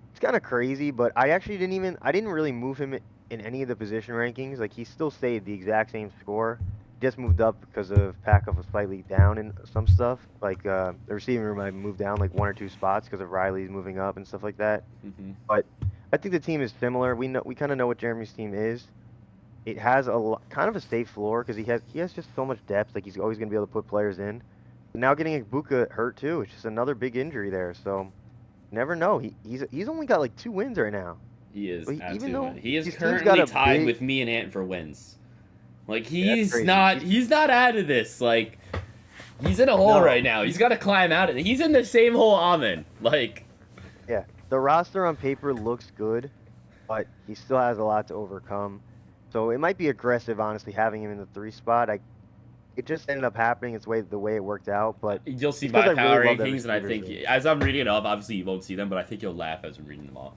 it's kind of crazy, but I didn't really move him in any of the position rankings. Like he still stayed the exact same score. Just moved up because of Packoff was slightly down in some stuff. Like the receiving room, I moved down like 1 or 2 spots because of Riley's moving up and stuff like that. Hmm. But I think the team is similar. We kind of know what Jeremy's team is. It has kind of a safe floor because he has just so much depth. Like he's always gonna be able to put players in. But now getting Ibuka hurt too. It's just another big injury there. So never know. He's only got like 2 wins right now. He is But at even 2 though wins. He is his team's got currently a tied big, with me and Ant for wins. Like yeah, that's he's crazy. not he's not out of this. Like He's in a hole No. right now. He's got to climb out of it. He's in the same hole I'm in. Like, Yeah, the roster on paper looks good, but he still has a lot to overcome. So it might be aggressive, honestly, having him in the 3 spot. It just ended up happening. It's the way it worked out, but you'll see it's because my I really power love that rankings, and I receivers think room. as I'm reading it up, obviously you won't see them, but I think you'll laugh as I'm reading them off.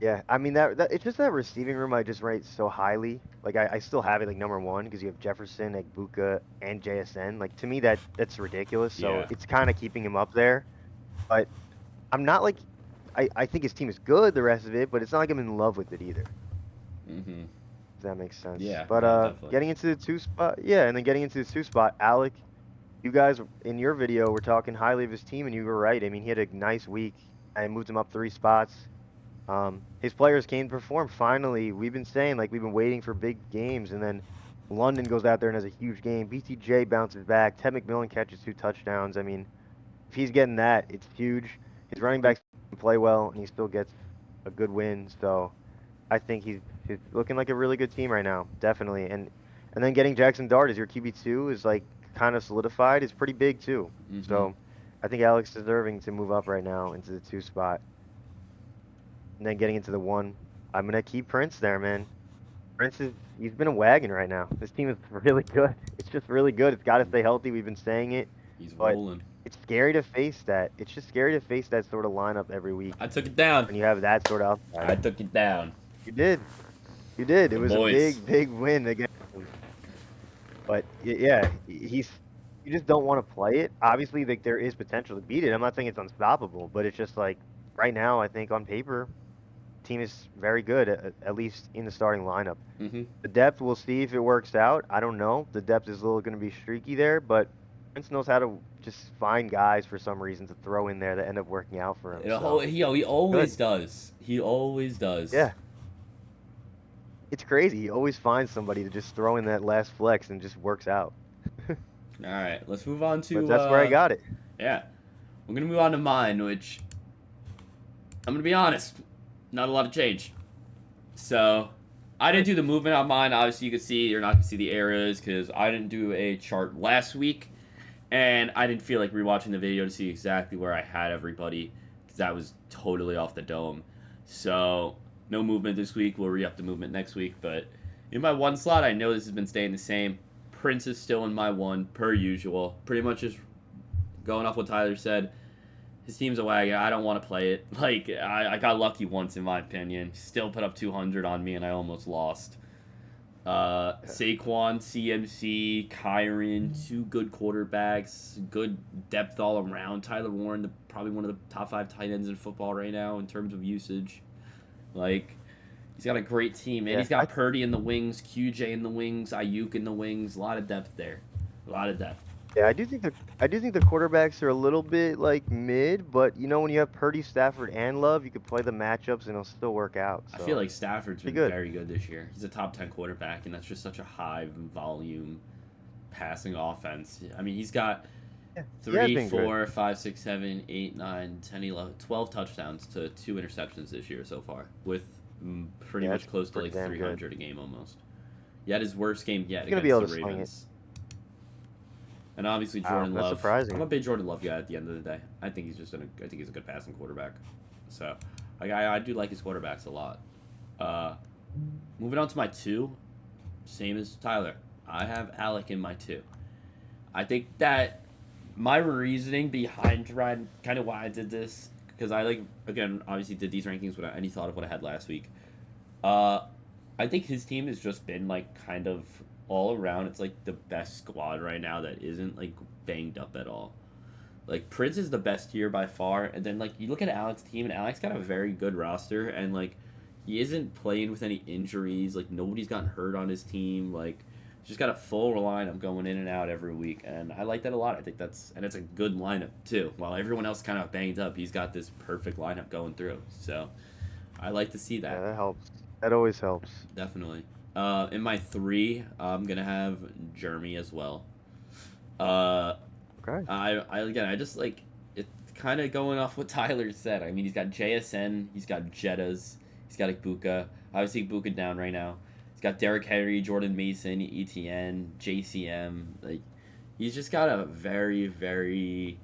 Yeah, I mean that it's just that receiving room I just rate so highly. Like I still have it like number 1 because you have Jefferson, Egbuka, and JSN. Like to me that's ridiculous. So Yeah. it's kind of keeping him up there. But I'm not like I think his team is good, the rest of it, but it's not like I'm in love with it either. Mm-hmm. If that makes sense. Yeah, But no, definitely. getting into the 2 spot, yeah, and then getting into the 2 spot, Alec, you guys in your video were talking highly of his team, and you were right. I mean, he had a nice week. I moved him up 3 spots. His players came to perform. Finally, we've been saying like we've been waiting for big games, and then London goes out there and has a huge game. BTJ bounces back. Ted McMillan catches 2 touchdowns. I mean, if he's getting that, it's huge. His running backs can play well, and he still gets a good win. So I think he's looking like a really good team right now, definitely. And then getting Jackson Dart as your QB2 is like kind of solidified. It's pretty big too. Mm-hmm. So I think Alex is deserving to move up right now into the 2 spot. And then getting into the 1, I'm gonna keep Prince there, man. He's been a wagon right now. This team is really good. It's just really good. It's got to stay healthy. We've been saying it, He's but rolling. it's scary to face that. It's just scary to face that sort of lineup every week I took it down. when you have that sort of I upside. took it down. You did. You did. It The was a boys. big win against him. But yeah, you just don't want to play it. Obviously, like there is potential to beat it. I'm not saying it's unstoppable, but it's just like right now, I think on paper, team is very good, at least in the starting lineup. Mm-hmm. The depth, we'll see if it works out. I don't know. The depth is a little going to be streaky there, but Prince knows how to just find guys for some reason to throw in there that end up working out for him. So He always does. He always does. yeah, it's crazy. He always finds somebody to just throw in that last flex and just works out. All right, let's move on to. But that's where I got it. Yeah, we're gonna move on to mine, which I'm gonna be honest, not a lot of change. So I didn't do the movement on mine. Obviously, you can see you're not gonna see the areas because I didn't do a chart last week, and I didn't feel like rewatching the video to see exactly where I had everybody because that was totally off the dome. So no movement this week. We'll re-up the movement next week. But in my 1 slot, I know this has been staying the same. Prince is still in my 1 per usual. Pretty much just going off what Tyler said. His team's a wagon. I don't want to play it. Like I got lucky once in my opinion. Still put up 200 on me and I almost lost. Saquon, CMC, Kyron, 2 good quarterbacks, good depth all around. Tyler Warren, probably one of the top 5 tight ends in football right now in terms of usage. Like, he's got a great team, and Yeah, he's got Purdy in the wings, QJ in the wings, Ayuk in the wings. A lot of depth there. A lot of depth. yeah, I do think the quarterbacks are a little bit like mid, but you know when you have Purdy, Stafford, and Love, you could play the matchups and it'll still work out. I So feel like Stafford's been good. very good this year. He's a top 10 quarterback, and that's just such a high volume passing offense. I mean, he's got Yeah, he has 3, been good. 4, 5, 6, 7, 8, 9, 10, 11, 12 touchdowns to 2 interceptions this year so far, with pretty Yeah, much that's close to pretty like damn good. 300 a game almost. He had his worst game yet He's gonna against be able the to sling it. Ravens. And obviously Wow, Jordan that's Love. surprising. I'm a big Jordan Love guy at the end of the day. I think he's a good passing quarterback. So I do like his quarterbacks a lot. Moving on to my 2, same as Tyler. I have Alec in my 2. I think that my reasoning behind kind of why I did this, because I again obviously did these rankings without any thought of what I had last week. I think his team has just been like kind of all around. It's like the best squad right now that isn't like banged up at all. Like Prince is the best here by far, and then like you look at Alex's team, and Alex got a very good roster, and like he isn't playing with any injuries. Like nobody's gotten hurt on his team. Like just got a full lineup going in and out every week, and I like that a lot. I think it's a good lineup too. While everyone else kind of banged up, he's got this perfect lineup going through. So I like to see that. Yeah, that helps. That always helps. Definitely. In my 3, I'm gonna have Jeremy as well. Uh, Okay. I just like it's kind of going off what Tyler said. I mean, he's got JSN, he's got Jettas, he's got Ibuka. Obviously, Ibuka down right now. He's got Derrick Henry, Jordan Mason, ETN, JCM. Like, He's just got a very, very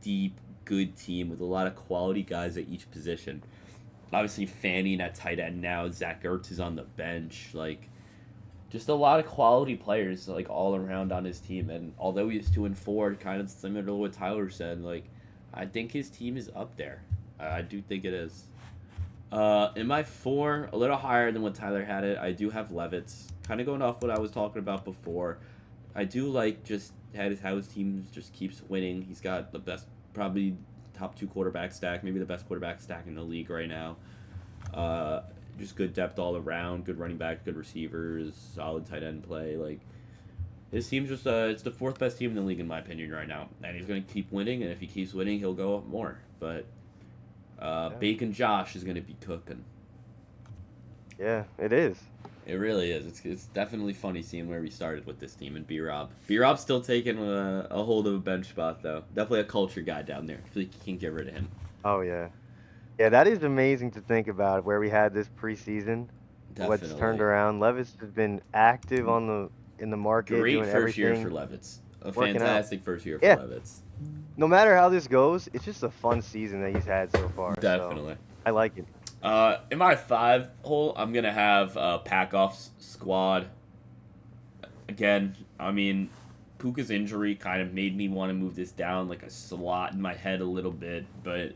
deep, good team with a lot of quality guys at each position. Obviously, Fanning at tight end now. Zach Ertz is on the bench. Like, just a lot of quality players, like, all around on his team. And although he's 2-4, kind of similar to what Tyler said, like, I think his team is up there. I do think it is. In my 4, a little higher than what Tyler had it, I do have Levitz. Kind of going off what I was talking about before. I do like just how his team just keeps winning. He's got the best, probably top 2 quarterback stack, maybe the best quarterback stack in the league right now. Uh, just good depth all around, good running back, good receivers, solid tight end play. Like, his team's just it's the 4th best team in the league in my opinion right now, and he's gonna keep winning. And if he keeps winning, he'll go up more. But Yeah. Bacon Josh is gonna be cooking. Yeah, it is. It really is. It's definitely funny seeing where we started with this team and B Rob. B Rob's still taking a hold of a bench spot though. Definitely a culture guy down there. I feel like you can't get rid of him. Oh yeah. Yeah, that is amazing to think about where we had this preseason. What's turned Definitely. around. Levis has been active in the market, Great doing first year for everything, Levitz. A working out. fantastic first year for Yeah, Levitz. no matter how this goes, it's just a fun season that he's had so far. So Definitely. I like it. In my 5 hole, I'm gonna have Packoff's squad. Again, I mean, Puka's injury kind of made me want to move this down like a slot in my head a little bit, but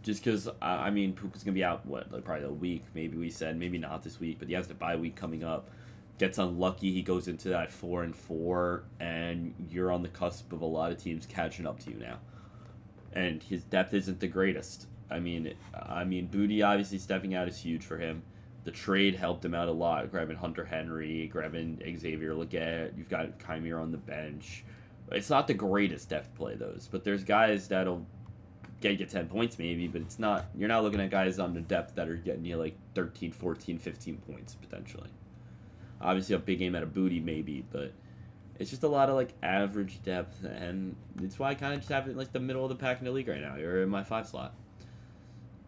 just because I mean Puka's gonna be out like probably a week, maybe we said maybe not this week, but he has the bye week coming up. Gets unlucky, he goes into that 4-4, and you're on the cusp of a lot of teams catching up to you now. And his depth isn't the greatest. I mean, Booty obviously stepping out is huge for him. The trade helped him out a lot, grabbing Hunter Henry, grabbing Xavier Legette. You've got Kymir on the bench. It's not the greatest depth play, those, but there's guys that'll get you 10 points maybe, but it's not. You're not looking at guys on the depth that are getting you like 13, 14, 15 points potentially. Obviously, a big game at a Booty maybe, but it's just a lot of like average depth, and it's why I kind of just have it in like the middle of the pack in the league right now. You're in my 5 slot.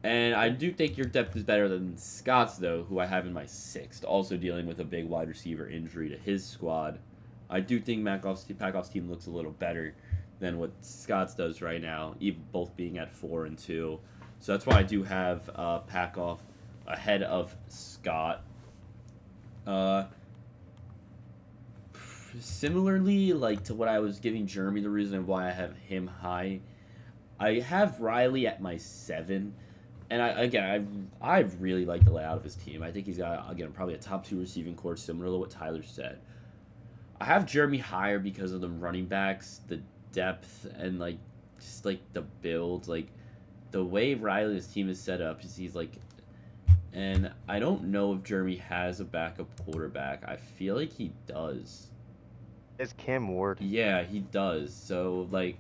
And I do think your depth is better than Scott's, though, who I have in my 6th, also dealing with a big wide receiver injury to his squad. I do think Packoff's team looks a little better than what Scott's does right now, even both being at 4-2. So that's why I do have Packoff ahead of Scott. Uh, Similarly, like to what I was giving Jeremy, the reason why I have him high, I have Riley at my 7. And I really like the layout of his team. I think he's got, again, probably a top 2 receiving core, similar to what Tyler said. I have Jeremy higher because of the running backs, the depth, and like just like the build, like the way Riley's team is set up. He's like, and I don't know if Jeremy has a backup quarterback. I feel like he does. It's Cam Ward. Yeah, he does. So like,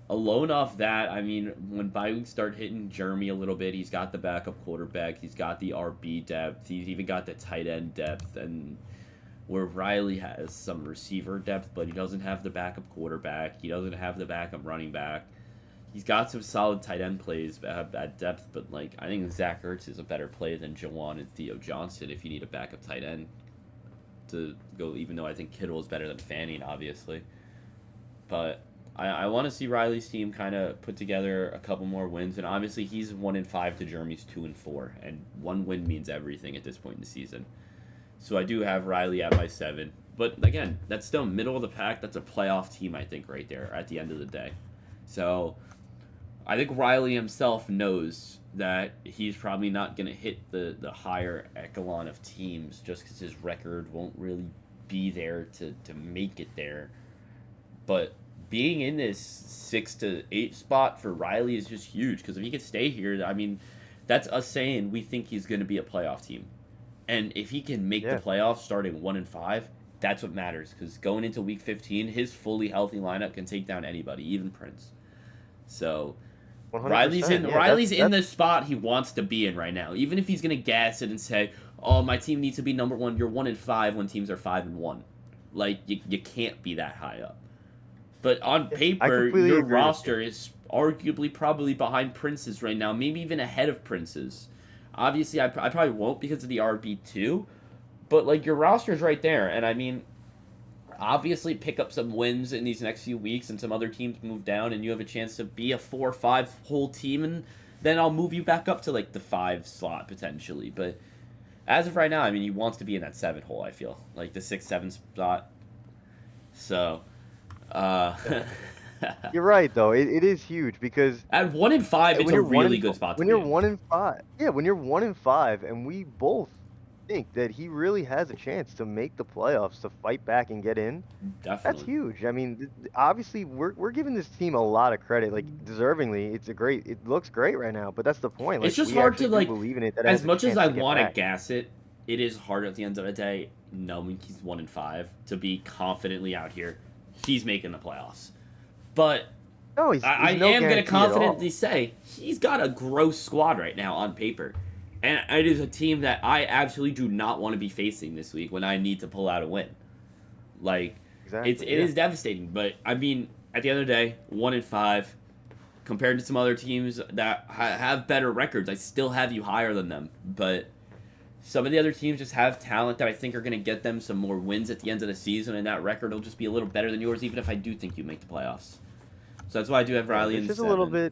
alone off that, I mean, when bye weeks start hitting Jeremy a little bit, he's got the backup quarterback, he's got the RB depth, he's even got the tight end depth, and where Riley has some receiver depth, but he doesn't have the backup quarterback, he doesn't have the backup running back. He's got some solid tight end plays at depth, but like I think Zach Ertz is a better play than Jawan and Theo Johnson if you need a backup tight end to go. Even though I think Kittle is better than Fanning, obviously, but I want to see Riley's team kind of put together a couple more wins, and obviously he's 1-5 to Jeremy's 2-4, and 1 win means everything at this point in the season. So I do have Riley at my 7, but again, that's still middle of the pack. That's a playoff team, I think, right there at the end of the day. So I think Riley himself knows that he's probably not going to hit the higher echelon of teams just because his record won't really be there to make it there. But being in this 6 to 8 spot for Riley is just huge because if he could stay here, I mean, that's us saying we think he's going to be a playoff team. And if he can make the Yeah, playoffs starting 1-5, that's what matters because going into week 15, his fully healthy lineup can take down anybody, even Prince. So Riley's 100%. in Yeah, Riley's in that's the spot he wants to be in right now. Even if he's gonna gas it and say, "Oh, my team needs to be number one." You're 1-5 when teams are 5-1. Like you can't be that high up. But on yeah, I paper, completely your agree with you. roster is arguably probably behind Prince's right now, maybe even ahead of Prince's. Obviously, I probably won't because of the RB2, but like your roster is right there, and I mean, obviously pick up some wins in these next few weeks and some other teams move down and you have a chance to be a 4 or 5 whole team, and then I'll move you back up to like the 5 slot potentially. But as of right now, I mean, he wants to be in that 7 hole, I feel. Like the 6, 7 spot. So, uh, You're right though. It is huge because at 1 and 5, it's when a you're one really in good spot to when be you're in. 1-5, yeah, when you're 1-5, and we both think that he really has a chance to make the playoffs, to fight back and get in. That's Definitely. huge. I mean, obviously we're giving this team a lot of credit, like deservingly. It looks great right now, but that's the point. It's Like just we hard actually to do like, believe in it that it as has a much as chance I to get want to back. gas it, it is hard at the end of the day, knowing he's 1 and 5, to be confidently out here. He's making the playoffs, but No, he's I no am going to guarantee at all. confidently say he's got a gross squad right now on paper. And it is a team that I absolutely do not want to be facing this week when I need to pull out a win. Like, Exactly. it is devastating. But, I mean, at the end of the day, 1 and 5, compared to some other teams that have better records, I still have you higher than them. But some of the other teams just have talent that I think are going to get them some more wins at the end of the season, and that record will just be a little better than yours, even if I do think you make the playoffs. So that's why I do have Riley in There's just 7. a little bit.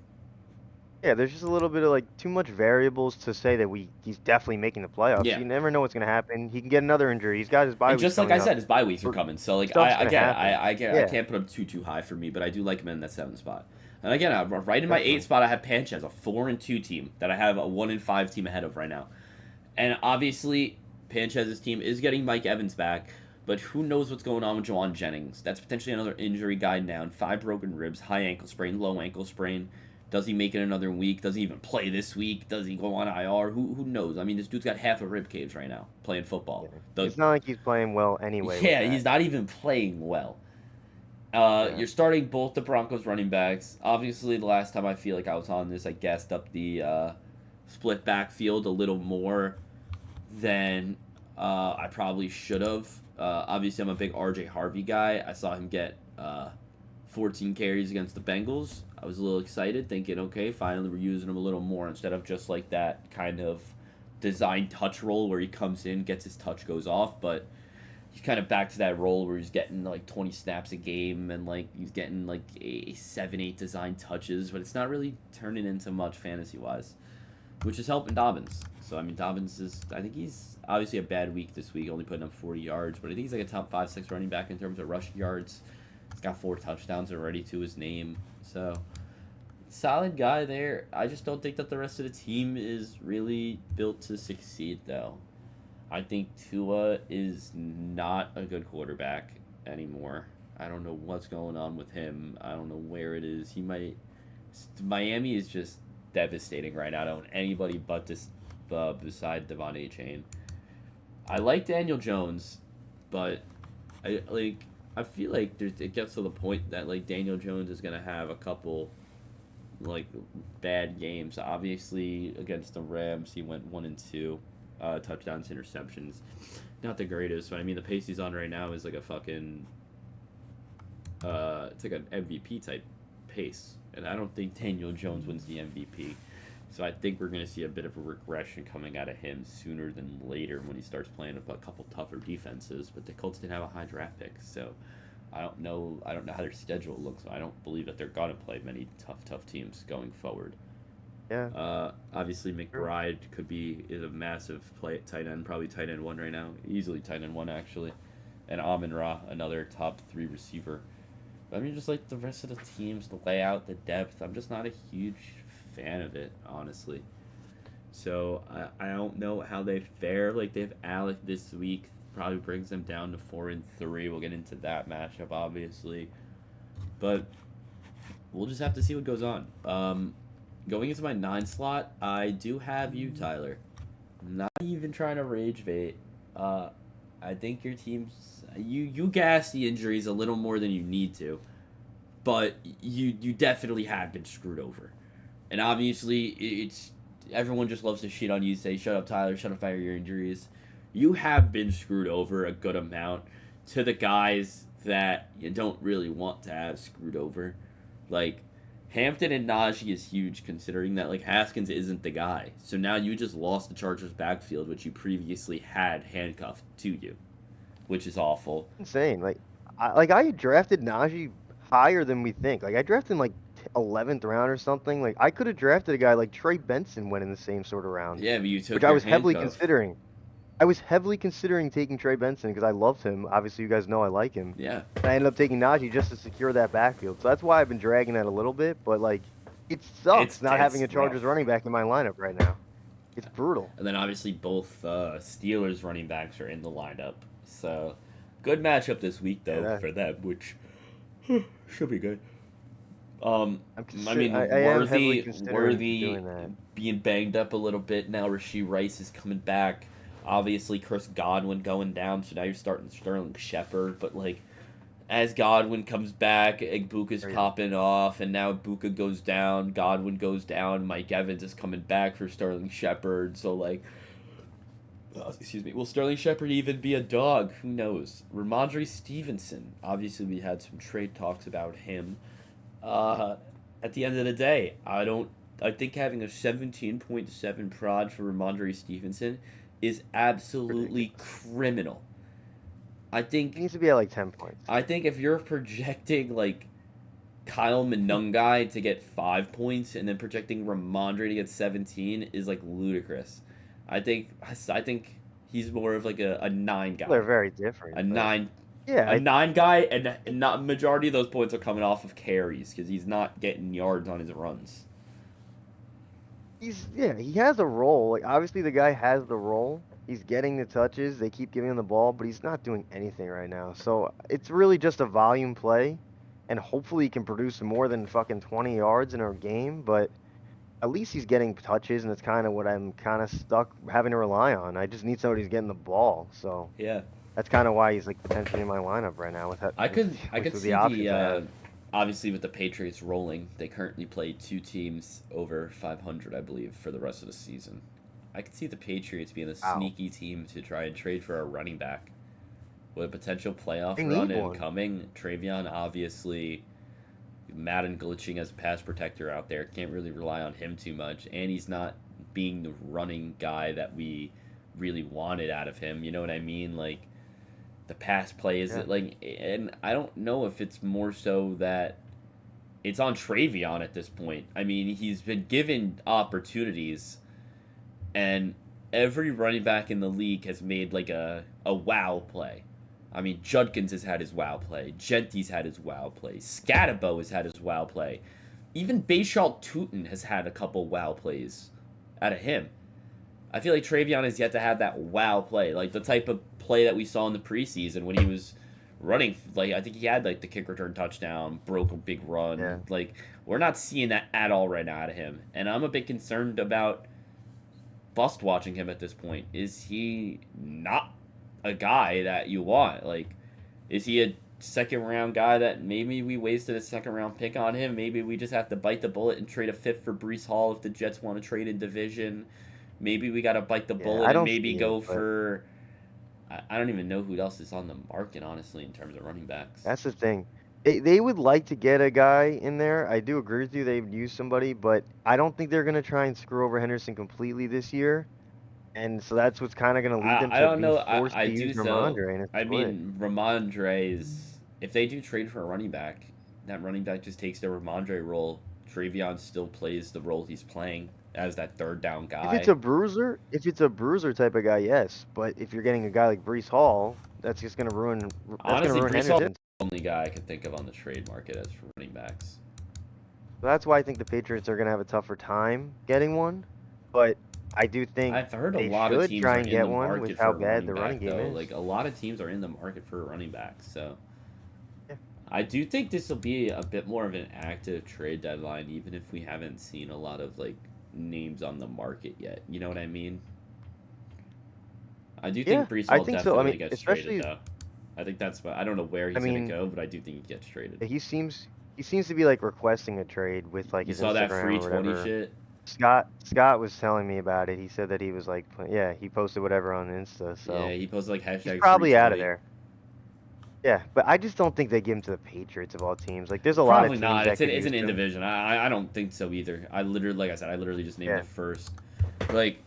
Yeah, there's just a little bit of like too much variables to say that he's definitely making the playoffs. Yeah. You never know what's gonna happen. He can get another injury. He's got his bye And weeks just like I coming said, up. his bye weeks are coming. So like Stuff's I gonna get it. happen. I get Yeah. I can't put him too high for me, but I do like him in that 7 spot. And again, right in my Definitely. 8 spot, I have Panchez, a 4 and 2 team that I have a 1 and 5 team ahead of right now. And obviously, Panchez's team is getting Mike Evans back, but who knows what's going on with Juwan Jennings? That's potentially another injury guy down. 5 broken ribs, high ankle sprain, low ankle sprain. Does he make it another week? Does he even play this week? Does he go on IR? Who knows? I mean, this dude's got half a rib cage right now playing football. It's not like he's playing well anyway. Yeah, with he's that. not even playing well. Yeah. You're starting both the Broncos running backs. Obviously, the last time I feel like I was on this, I gassed up the split backfield a little more than I probably should have. Obviously, I'm a big RJ Harvey guy. I saw him get 14 carries against the Bengals. I was a little excited, thinking, okay, finally we're using him a little more instead of just like that kind of design touch role where he comes in, gets his touch, goes off. But he's kind of back to that role where he's getting like 20 snaps a game and like he's getting like a 7-8 design touches, but it's not really turning into much fantasy wise, which is helping Dobbins. So I mean, Dobbins I think he's obviously a bad week this week, only putting up 40 yards, but I think he's like a top 5-6 running back in terms of rushing yards. He's got 4 touchdowns already to his name, so solid guy there. I just don't think that the rest of the team is really built to succeed, though. I think Tua is not a good quarterback anymore. I don't know what's going on with him. I don't know where it is. Miami is just devastating right now. I don't want anybody but this beside Devon A. Chain. I like Daniel Jones, but I feel like it gets to the point that like Daniel Jones is gonna have a couple like bad games. Obviously against the Rams, he went 1 and 2, touchdowns, interceptions. Not the greatest, but I mean the pace he's on right now is like a fucking it's like an MVP type pace, and I don't think Daniel Jones wins the MVP. So I think we're going to see a bit of a regression coming out of him sooner than later when he starts playing a couple tougher defenses. But the Colts didn't have a high draft pick, so I don't know how their schedule looks. I don't believe that they're going to play many tough teams going forward. Yeah. Obviously McBride is a massive play at tight end, probably tight end 1 right now, easily tight end 1 actually, and Amon-Ra, another top 3 receiver. But I mean, just like the rest of the teams, the layout, the depth, I'm just not a huge fan of it, honestly. So I don't know how they fare. Like they have Alec this week, probably brings them down to 4 and 3. We'll get into that matchup, obviously, but we'll just have to see what goes on. Going into my 9 slot, I do have you, Tyler. I'm not even trying to rage bait. I think your team's you gas the injuries a little more than you need to, but you definitely have been screwed over, and obviously it's everyone just loves to shit on you. Say shut up, Tyler. Shut up, fire your injuries. You have been screwed over a good amount to the guys that you don't really want to have screwed over, like Hampton and Najee is huge considering that like Haskins isn't the guy. So now you just lost the Chargers backfield, which you previously had handcuffed to you, which is awful. Insane. Like I drafted Najee higher than we think. Like I drafted him like 11th round or something. Like I could have drafted a guy like Trey Benson went in the same sort of round, Yeah, but you which took I your was heavily handcuff. considering. I was heavily considering taking Trey Benson because I loved him. Obviously, you guys know I like him. Yeah. And I ended up taking Najee just to secure that backfield. So that's why I've been dragging that a little bit. But like, it It's sucks not having it's a rough. Chargers running back in my lineup right now. It's brutal. And then obviously both Steelers running backs are in the lineup. So good matchup this week Yeah, though that, for them, which should be good. I I mean, am heavily considering Worthy doing that. being banged up a little bit now. Rasheed Rice is coming back. Obviously, Chris Godwin going down, so now you're starting Sterling Shepard. But like, as Godwin comes back, Igbuka's Crazy. popping off, and now Ibuka goes down, Godwin goes down, Mike Evans is coming back for Sterling Shepard. So like, excuse me, will Sterling Shepard even be a dog? Who knows? Ramondre Stevenson. Obviously, we had some trade talks about him. Uh, at the end of the day, I don't. I think having a 17.7 prod for Ramondre Stevenson is absolutely Ridiculous. criminal. I He think needs to be at like 10 points. I think if you're projecting like Kyle Monungai to get 5 points and then projecting Ramondre to get 17 is like ludicrous. I think he's more of like a nine They're guy, very a different, but nine yeah, a nine guy, and not majority of those points are coming off of carries because he's not getting yards on his runs. he has a role. Like obviously the guy has the role. He's getting the touches. They keep giving him the ball, but he's not doing anything right now. So it's really just a volume play, and hopefully he can produce more than fucking 20 yards in a game. But at least he's getting touches, and it's kind of what I'm kind of stuck having to rely on. I just need somebody who's getting the ball. So Yeah, that's kind of why he's like potentially in my lineup right now I could with the see the options I have. obviously with the Patriots rolling. They currently play two teams over 500, I believe, for the rest of the season. I could see the Patriots being a Wow, sneaky team to try and trade for a running back with a potential playoff they run need one. incoming. Travion obviously Madden glitching as a pass protector out there. Can't really rely on him too much, and he's not being the running guy that we really wanted out of him. You know what I mean? Like the pass play is Yeah. like, and I don't know if it's more so that it's on Travion at this point. I mean, he's been given opportunities, and every running back in the league has made like a wow play. I mean, Judkins has had his wow play. Genty's had his wow play. Scatabo has had his wow play. Even Bayshalt Tootin has had a couple wow plays out of him. I feel like Travion has yet to have that wow play, like the type of play that we saw in the preseason when he was running. Like I think he had like the kick return touchdown, broke a big Yeah. run. Like we're not seeing that at all right now out of him, and I'm a bit concerned about bust watching him at this point. Is he not a guy that you want? Like, is he a second round guy that maybe we wasted a second round pick on him? Maybe we just have to bite the bullet and trade a fifth for Brees Hall if the Jets want to trade in division. Maybe we got to bite the Yeah, bullet I and don't maybe see it, go but for. I don't even know who else is on the market, honestly, in terms of running backs. that's the thing. They would like to get a guy in there. I do agree with you. They would use somebody, but I don't think they're gonna try and screw over Henderson completely this year. And so that's what's kind of gonna lead them I to don't be know. forced I to use do so. Ramondre, and it's I split. mean, Ramondre's. If they do trade for a running back, that running back just takes the Ramondre role. Travion still plays the role he's playing as that third down guy. If it's a bruiser type of guy, yes. But if you're getting a guy like Brees Hall, that's just gonna ruin. That's gonna Honestly, ruin Brees Hall Henderson. the only guy I can think of on the trade market as for running backs. So that's why I think the Patriots are gonna have a tougher time getting one. But I do think I've heard a they lot of should teams try are and in get the one with market how for a bad running the running back, game though. is. Like, a lot of teams are in the market for a running back. So, Yeah. I do think this will be a bit more of an active trade deadline, even if we haven't seen a lot of, like, names on the market yet. You know what I mean? I do Yeah, think Brees I Hall think so. I definitely mean, gets traded, especially, though. I think that's what I don't know where I he's gonna mean, go, but I do think he gets traded. he seems to be like requesting a trade with like You his saw that Instagram free or 20 whatever. shit? Scott was telling me about it. He said that he was like, yeah, he posted whatever on Insta. Yeah, So he posted like he's hashtag free probably out of 20. there. Yeah, but I just don't think they give him to the Patriots of all teams. Like, there's a lot of Probably teams not. that could It's use an in him. division. I don't think so either. I literally, like I said, I literally just named Yeah, the first. Like,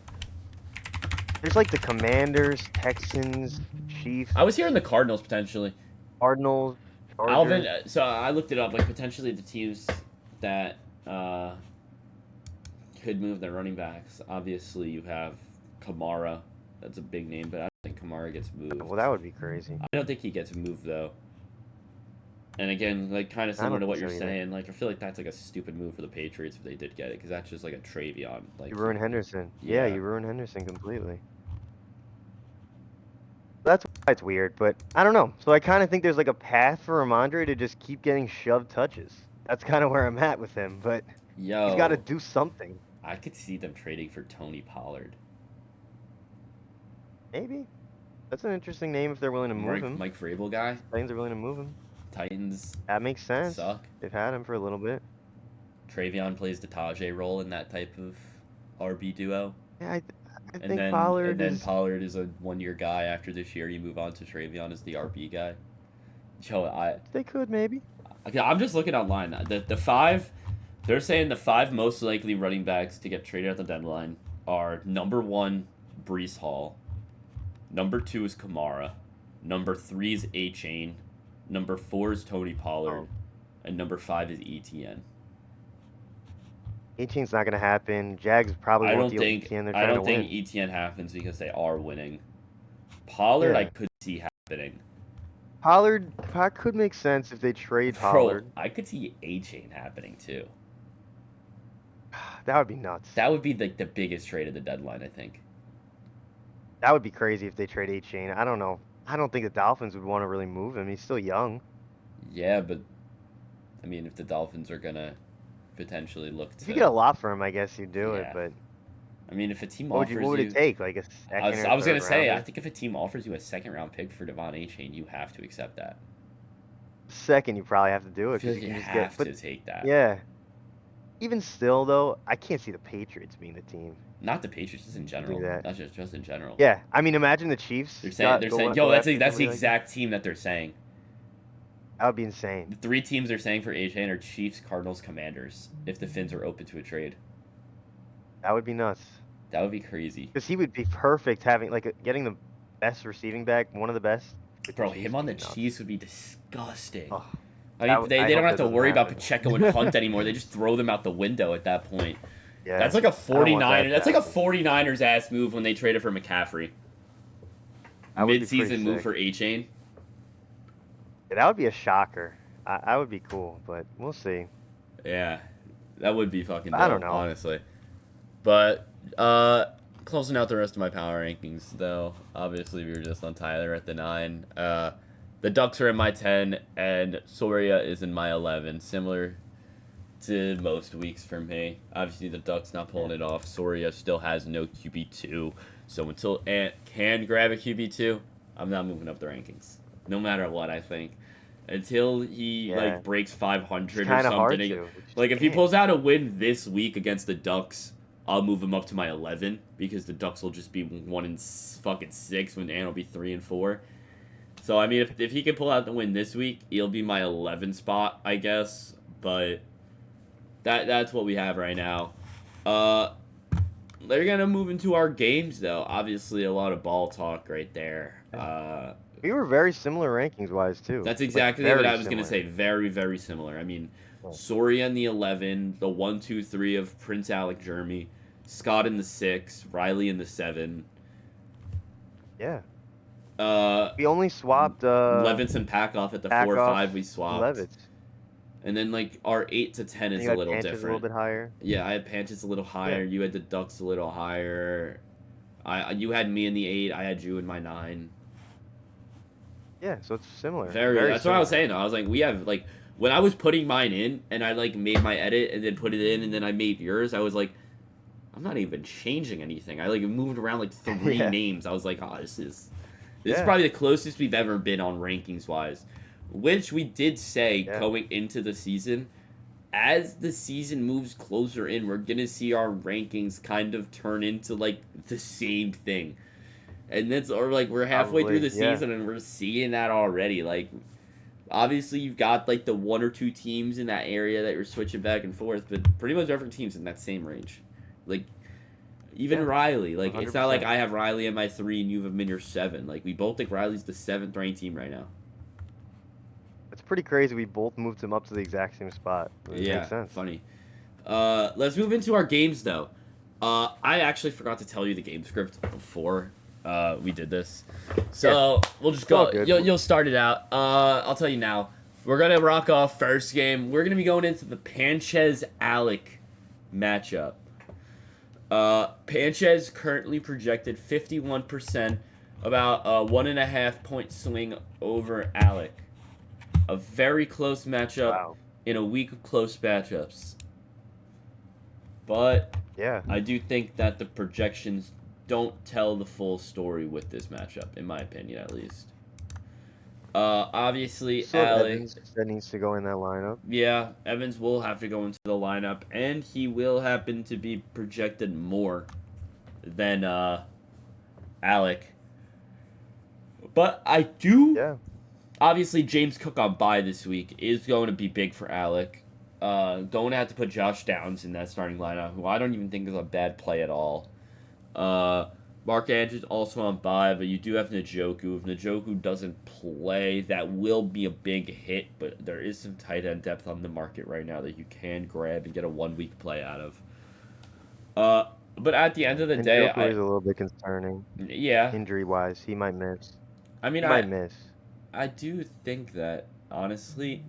there's like the Commanders, Texans, Chiefs. I was hearing the Cardinals potentially. Cardinals, Alvin. Chargers. So I looked it up. Like potentially the teams that could move their running backs. Obviously, you have Kamara. That's a big name, but I don't think Kamara gets moved. Well, that would be crazy. I don't think he gets moved though. And again, like kind of I similar don't to what think you're so either. saying, like I feel like that's like a stupid move for the Patriots if they did get it, because that's just like a Travion. Like You ruined Henderson. Yeah, yeah, you ruined Henderson completely. That's why it's weird, but I don't know. So I kind of think there's like a path for Ramondre to just keep getting shoved touches. That's kind of where I'm at with him, but he's got to yo, do something. I could see them trading for Tony Pollard. Maybe. That's an interesting name if they're willing to move him. Mike Vrabel guy. Titans are willing to move him. Titans That makes sense. suck. They've had him for a little bit. Travion plays the Tajay role in that type of RB duo. Yeah, I And think then Pollard and then is. Pollard is a 1 year guy. After this year, you move on to Travion as the RB guy. Yo, They could maybe. I'm just looking online. The five, they're saying the five most likely running backs to get traded at the deadline are number 1, Brees Hall. Number 2 is Kamara. Number 3 is A-Chain. Number 4 is Tony Pollard. And number 5 is ETN. 18's not gonna happen. Jags probably I won't don't deal think with ETN. They're I trying don't to think win. ETN happens because they are winning. Pollard, I Yeah. could see happening. Pollard could make sense if they trade Bro, Pollard. I could see A-Chain happening too. That would be nuts. That would be like the biggest trade of the deadline, I think. That would be crazy if they trade A-Chain. I don't know. I don't think the Dolphins would want to really move him. He's still young. Yeah, but I mean, if the Dolphins are gonna potentially look If to, you get a lot for him, I guess you'd do it. Yeah. But I mean, if a team what offers would it take? Like a second I was gonna third say, I rounder? think if a team offers you a second round pick for Devon A-Chain, you have to accept that. Second, you probably have to do I it feel because like you you can just get. have But to take that. yeah, even still though, I can't see the Patriots being the team. Not the Patriots, just in general. that. Not just in general. Yeah, I mean, imagine the Chiefs. They're saying yo, go that's after the somebody like exact team that they're saying. that would be insane. The 3 teams they're saying for A-Chain are Chiefs, Cardinals, Commanders. If the Finns are open to a trade, That would be nuts. that would be crazy. Because he would be perfect having getting the best receiving back, one of the best. with the Bro, Chiefs him on would the be nuts. Chiefs would be disgusting. Oh, I that mean, would- they I don't hope have that to doesn't worry about happen. Pacheco and Hunt anymore. They just throw them out the window at that point. yeah, That's like a I don't want that 49er. to That's like a happen. 49ers ass move when they traded for McCaffrey. That would be pretty Mid-season move sick. for A-Chain. Yeah, that would be a shocker. I would be cool, but we'll see. Yeah, that would be fucking dope, I don't know. honestly. But closing out the rest of my power rankings, though. Obviously, we were just on Tyler at the 9. The Ducks are in my 10, and Soria is in my 11. Similar to most weeks for me. Obviously, the Ducks not pulling it off. Soria still has no QB2. So until Ant can grab a QB2, I'm not moving up the rankings. No matter what, I think. Until he Yeah. breaks 500 It's or kind of hard something. to. Like if he pulls out a win this week against the Ducks, I'll move him up to my 11 because the Ducks will just be 1-6 when Ant will be 3-4. So I mean, if he can pull out the win this week, he'll be my 11 spot, I guess. But that's what we have right now. They're gonna move into our games though. Obviously, a lot of ball talk right there. We were very similar rankings wise too. That's Like, exactly what very I was gonna similar. say. Very, very similar. I mean, Oh. Soria in the 11, the 1, 2, 3 of Prince Alec Jeremy, Scott in the 6, Riley in the 7. Yeah. Uh, We only swapped Levinson Packoff at the 4 or Packoff, 5 we swapped. Levitz. And then like our 8 to 10 And is you a had little Panthers different. a little bit higher. Yeah, I had Panthers a little higher. You had the Ducks a little higher. You had me in the 8. I had you in my 9. Yeah, so it's similar. Very. That's what I was saying. Though. I was like, we have like when I was putting mine in, and I like made my edit and then put it in, and then I made yours. I was like, I'm not even changing anything. I like moved around like 3 Yeah. names. I was like, oh, this is Yeah. probably the closest we've ever been on rankings wise, which we did say Yeah. going into the season. As the season moves closer in, we're gonna see our rankings kind of turn into like the same thing. And that's or like we're halfway through the Probably, yeah. season and we're seeing that already. Like obviously you've got like the 1 or 2 teams in that area that you're switching back and forth, but pretty much every team's in that same range. Like even Yeah, Riley, like it's not like 100%. I have Riley in my 3 and you have him in your 7. Like we both think Riley's the 7th ranked team right now. pretty crazy. We both moved him up to the exact same spot. It makes Yeah, sense. funny. Let's move into our games though. I actually forgot to tell you the game script before we did this, so we'll just all go. good. You'll start it out. I'll tell you now. We're gonna rock off first game. We're gonna be going into the Panchez Alec matchup. Panchez currently projected 51%, about a 1.5 point swing over Alec. A very close matchup Wow. in a week of close matchups. But Yeah. I do think that the projections don't tell the full story with this matchup, in my opinion, at least. Obviously, Still have Alec. Evans that needs to go in that lineup. Yeah, Evans will have to go into the lineup, and he will happen to be projected more than Alec. But I do. Yeah. Obviously, James Cook on bye this week is going to be big for Alec. Going to have to put Josh Downs in that starting lineup, who I don't even think is a bad play at all. Mark Andrews also on bye, but you do have Njoku. If Njoku doesn't play, that will be a big hit, but there is some tight end depth on the market right now that you can grab and get a 1 week play out of. But at the end of the And day, Joker is a little bit concerning, yeah, injury-wise. He might miss. I mean, He might miss. I do think that, honestly,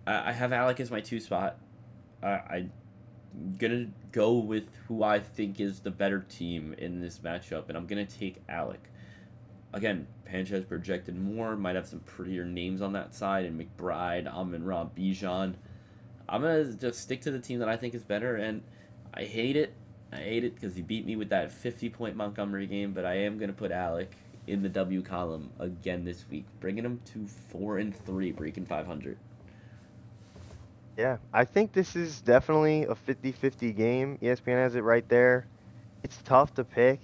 I have Alec as my 2 spot. I'm going to go with who I think is the better team in this matchup, and I'm going to take Alec. Again, Panchez projected more, might have some prettier names on that side, and McBride, Amon-Ra, Bijan. I'm going to just stick to the team that I think is better, and I hate it. I hate it because he beat me with that 50-point Montgomery game, but I am going to put Alec in the W column again this week, bringing him to 4-3, breaking 500. Yeah, I think this is definitely a 50-50 game. ESPN has it right there. It's tough to pick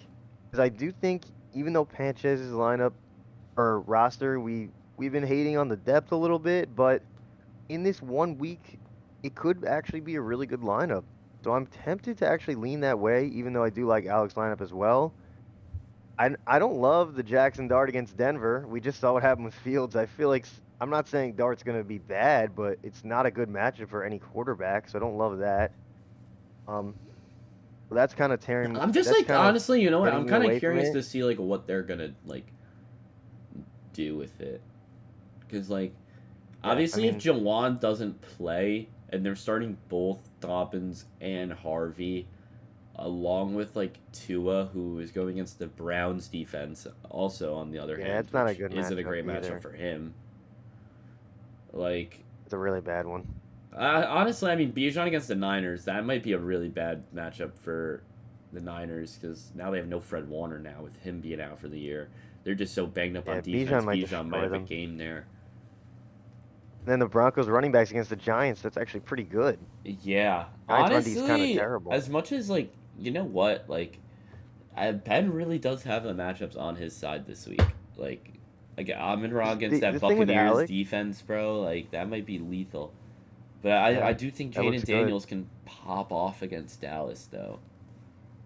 because I do think even though Panchez's lineup or roster, we've been hating on the depth a little bit, but in this 1 week, it could actually be a really good lineup. So I'm tempted to actually lean that way, even though I do like Alex lineup as well. I don't love the Jackson Dart against Denver. We just saw what happened with Fields. I feel like I'm not saying Dart's going to be bad, but it's not a good matchup for any quarterback, so I don't love that. Um, but that's kind of tearing. I'm just That's like, kind of honestly, you know what? getting I'm me kind away of from curious it. to see like what they're gonna like do with it, because like Yeah, I obviously if mean, Jawan doesn't play and they're starting both Dobbins and Harvey, along with like Tua, who is going against the Browns defense, also on the other yeah, hand, it's not a which good isn't a matchup great either. matchup for him. Like, It's a really bad one. honestly, I mean, Bijan against the Niners, that might be a really bad matchup for the Niners because now they have no Fred Warner now with him being out for the year. They're just so banged up Yeah, on defense. Bijan might Bijan might destroy have a them. game there. And then the Broncos running backs against the Giants, that's actually pretty good. Yeah, Giants run D is kind of honestly, terrible. as much as like you know what, like Ben really does have the matchups on his side this week. Like Amon-Ra against that The thing with Buccaneers Alec, defense, bro. Like that might be lethal. But I yeah, do think that Jaden looks good. Daniels can pop off against Dallas though.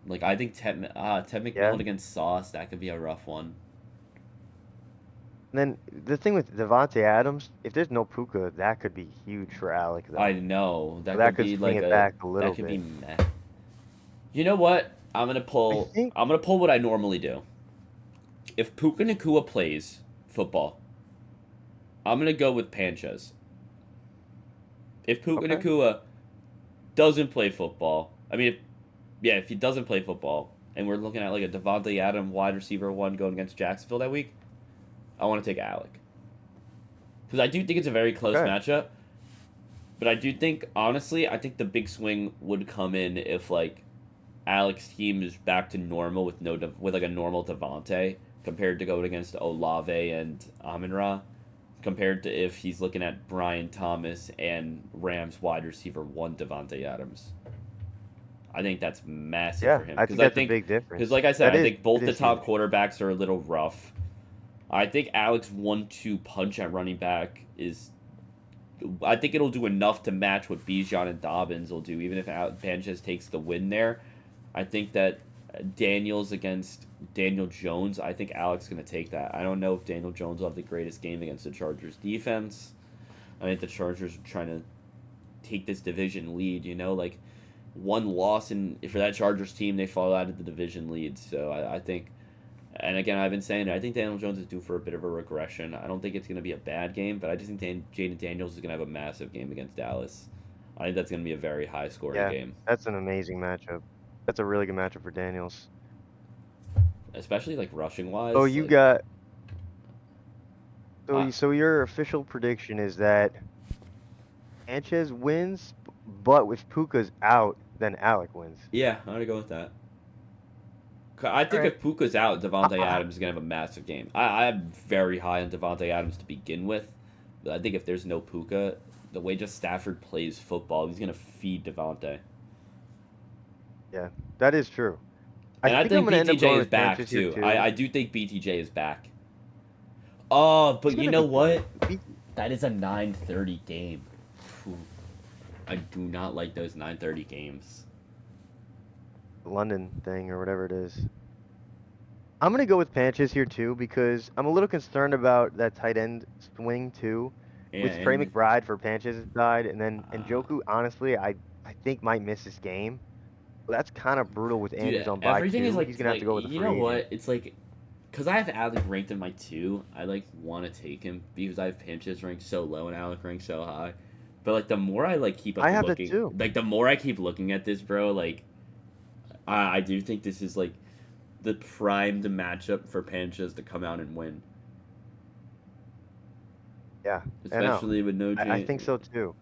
Like I think Ted Yeah. McMillan against Sauce, that could be a rough one. And then the thing with Devontae Adams, if there's no Puka, that could be huge for Alec I though. know So that that could could be swing like it a back a little that could be bit. meh. You know what? I think, I'm gonna pull what I normally do. If Puka Nakua plays football, I'm gonna go with Panchez. If Puka okay, Nakua doesn't play football, I mean, if he doesn't play football, and we're looking at like a Devontae Adams wide receiver one going against Jacksonville that week, I want to take Alec because I do think it's a very close okay. matchup. But I do think, honestly, I think the big swing would come in if like Alec's team is back to normal with with like a normal Devontae compared to going against Olave and Amon-Ra, compared to if he's looking at Brian Thomas and Rams wide receiver one Devontae Adams. I think that's massive Yeah, for him I because think that's a big because difference. like I said, That I is, think both it the is huge. top quarterbacks are a little rough. I think Alex 1-2 punch at running back is. I think it'll do enough to match what Bijan and Dobbins will do, even if Sanchez takes the win there. I think that Daniels against Daniel Jones, I think Alex is going to take that. I don't know if Daniel Jones will have the greatest game against the Chargers defense. I think the Chargers are trying to take this division lead. Like one loss for that Chargers team, they fall out of the division lead. So I think, and again, I've been saying it, I think Daniel Jones is due for a bit of a regression. I don't think it's going to be a bad game, but I just think Jaden Daniels is going to have a massive game against Dallas. I think that's going to be a very high scoring game. That's an amazing matchup. That's a really good matchup for Daniels. Especially like rushing wise. Oh, you got. So your official prediction is that Sanchez wins, but if Puka's out, then Alec wins. Yeah, I'm gonna go with that. I think if Puka's out, Devontae Adams is gonna have a massive game. I'm very high on Devontae Adams to begin with, but I think if there's no Puka, the way just Stafford plays football, he's gonna feed Devontae. Yeah, that is true. And I think BTJ is back too. I do think BTJ is back. Oh, but you know what? That is a 9:30 game. I do not like those 9:30 games. London thing or whatever it is. I'm gonna go with Panches here too because I'm a little concerned about that tight end swing too. With Trey McBride for Panches died, and then Njoku, honestly, I think might miss this game. Well, that's kind of brutal with Andrews on bye too. Is like, he's gonna have to go with the free agent. What? It's like, because I have Alec ranked in my 2, I like want to take him because I have Panches ranked so low and Alec ranked so high. But like the more I like keep looking, too. Like the more I keep looking at this, bro, like I do think this is like the primed matchup for Panches to come out and win. Yeah, especially with no. I think so too.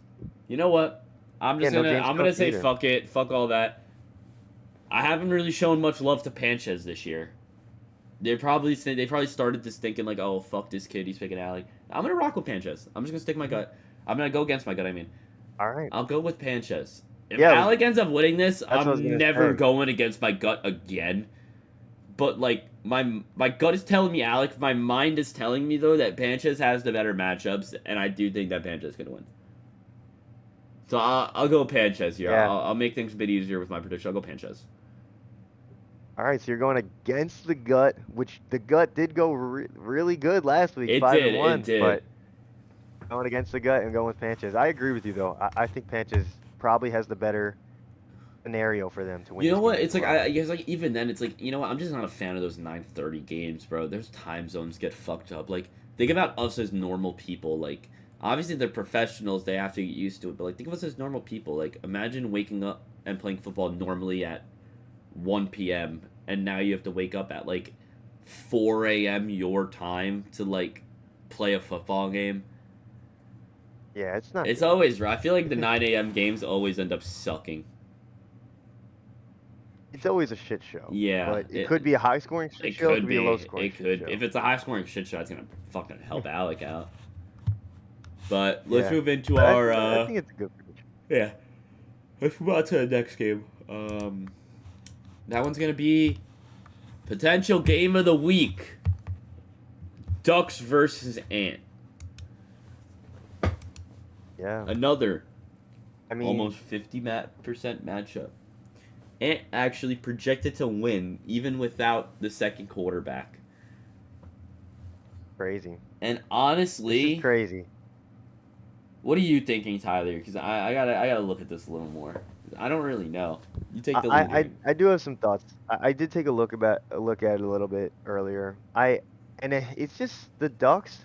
You know what? I'm gonna say either. Fuck it, fuck all that. I haven't really shown much love to Panches this year. They probably started this thinking like, oh fuck this kid, he's picking Alec. I'm gonna rock with Panches. I'm just gonna stick my gut. I'm gonna go against my gut. I mean, all right. I'll go with Panches. If Alec ends up winning this, I'm never going against my gut again. But like my gut is telling me Alec. My mind is telling me though that Panches has the better matchups, and I do think that Panches is gonna win. So I'll go Panches here. Yeah. I'll make things a bit easier with my prediction. I'll go Panches. All right, so you're going against the gut, which the gut did go really good last week, 5-1. But going against the gut and going with Panches. I agree with you though. I think Panches probably has the better scenario for them to win. You know what? It's like I guess like even then it's like, you know what? I'm just not a fan of those 9:30 games, bro. There's time zones get fucked up. Like think about us as normal people. Like obviously they're professionals, they have to get used to it. But like think of us as normal people. Like imagine waking up and playing football normally at 1 p.m. and now you have to wake up at like 4 a.m. your time to like play a football game. Yeah, it's not. It's always right. I feel like the 9 a.m. games always end up sucking. It's always a shit show. Yeah. But it could be a high-scoring shit show. It could be a low-scoring shit show. If it's a high-scoring shit show, it's going to fucking help Alec out. But let's move into our... I think it's a good prediction. Yeah. Let's move on to the next game. That one's going to be potential game of the week. Ducks versus Ant. Yeah. Another almost 50% matchup. Ant actually projected to win even without the second quarterback. Crazy. And honestly, this is crazy. What are you thinking, Tyler? Because I gotta look at this a little more. I don't really know. You take the lead. I do have some thoughts. I did take a look at it a little bit earlier. It's just the Ducks.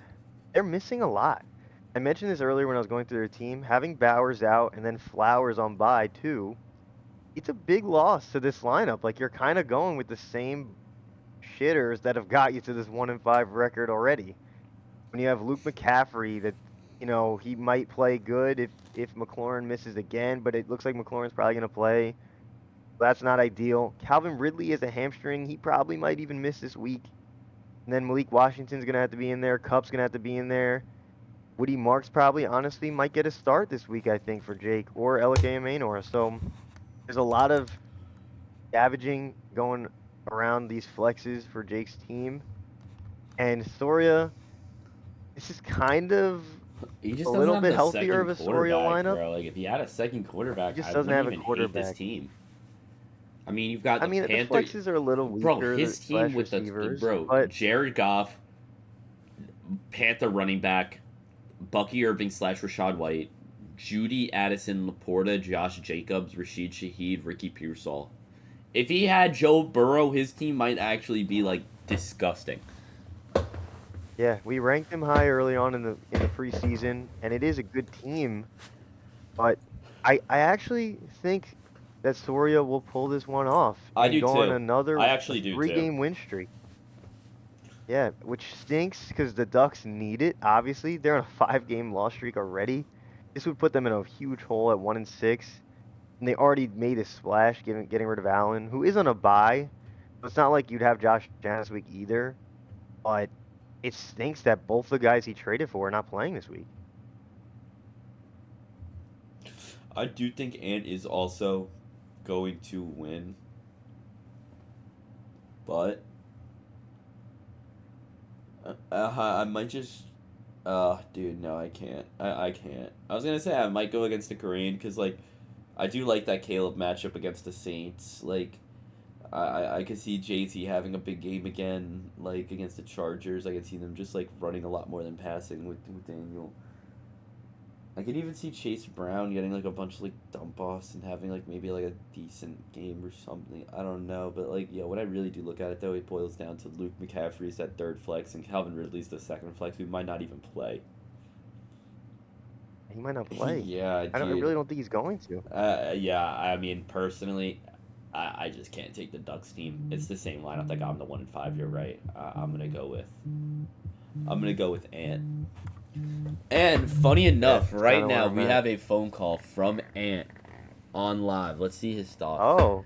They're missing a lot. I mentioned this earlier when I was going through their team. Having Bowers out and then Flowers on bye too. It's a big loss to this lineup. Like you're kind of going with the same shitters that have got you to this 1-5 record already. When you have Luke McCaffrey, that he might play good if McLaurin misses again, but it looks like McLaurin's probably going to play. That's not ideal. Calvin Ridley is a hamstring. He probably might even miss this week. And then Malik Washington's going to have to be in there. Kupp's going to have to be in there. Woody Marks probably, honestly, might get a start this week, I think, for Jake or Elike Mainor. So there's a lot of scavenging going around these flexes for Jake's team. And Soria, this is kind of a little bit healthier of a Soria lineup. Bro. Like if he had a second quarterback, he just doesn't have a quarterback. Hate this team. I mean, you've got the Panthers. The flexes are a little weaker. Bro, his team with receivers, Jared Goff, Panther running back, Bucky Irving / Rashad White, Judy, Addison, Laporta, Josh Jacobs, Rashid Shaheed, Ricky Pearsall. If he had Joe Burrow, his team might actually be like disgusting. Yeah, we ranked him high early on in the preseason, and it is a good team. But I actually think that Soria will pull this one off I and do go on too. another I actually do too. 3-game win streak. Yeah, which stinks because the Ducks need it. Obviously, they're on a 5-game loss streak already. This would put them in a huge hole at 1-6, and they already made a splash, getting rid of Allen, who is on a bye. So it's not like you'd have Josh Allen this week either. But it stinks that both the guys he traded for are not playing this week. I do think Ant is also going to win, but I might just. Dude, no, I can't. I can't. I was gonna say I might go against the Korean because like, I do like that Caleb matchup against the Saints. Like, I could see JT having a big game again, like against the Chargers. I could see them just like running a lot more than passing with Daniel. I could even see Chase Brown getting like a bunch of like dump offs and having like maybe like a decent game or something. I don't know, but like yeah, when I really do look at it though, it boils down to Luke McCaffrey's that third flex and Calvin Ridley's the second flex, who might not even play. He might not play. Yeah, I dude. really don't think he's going to. Yeah. I mean, personally, I just can't take the Ducks team. It's the same lineup that got him the 1-5. You're right. I'm gonna go with Ant. And funny enough, Yeah, right kinda where now I'm we at. have a phone call from Ant on live. Let's see his thoughts. Oh,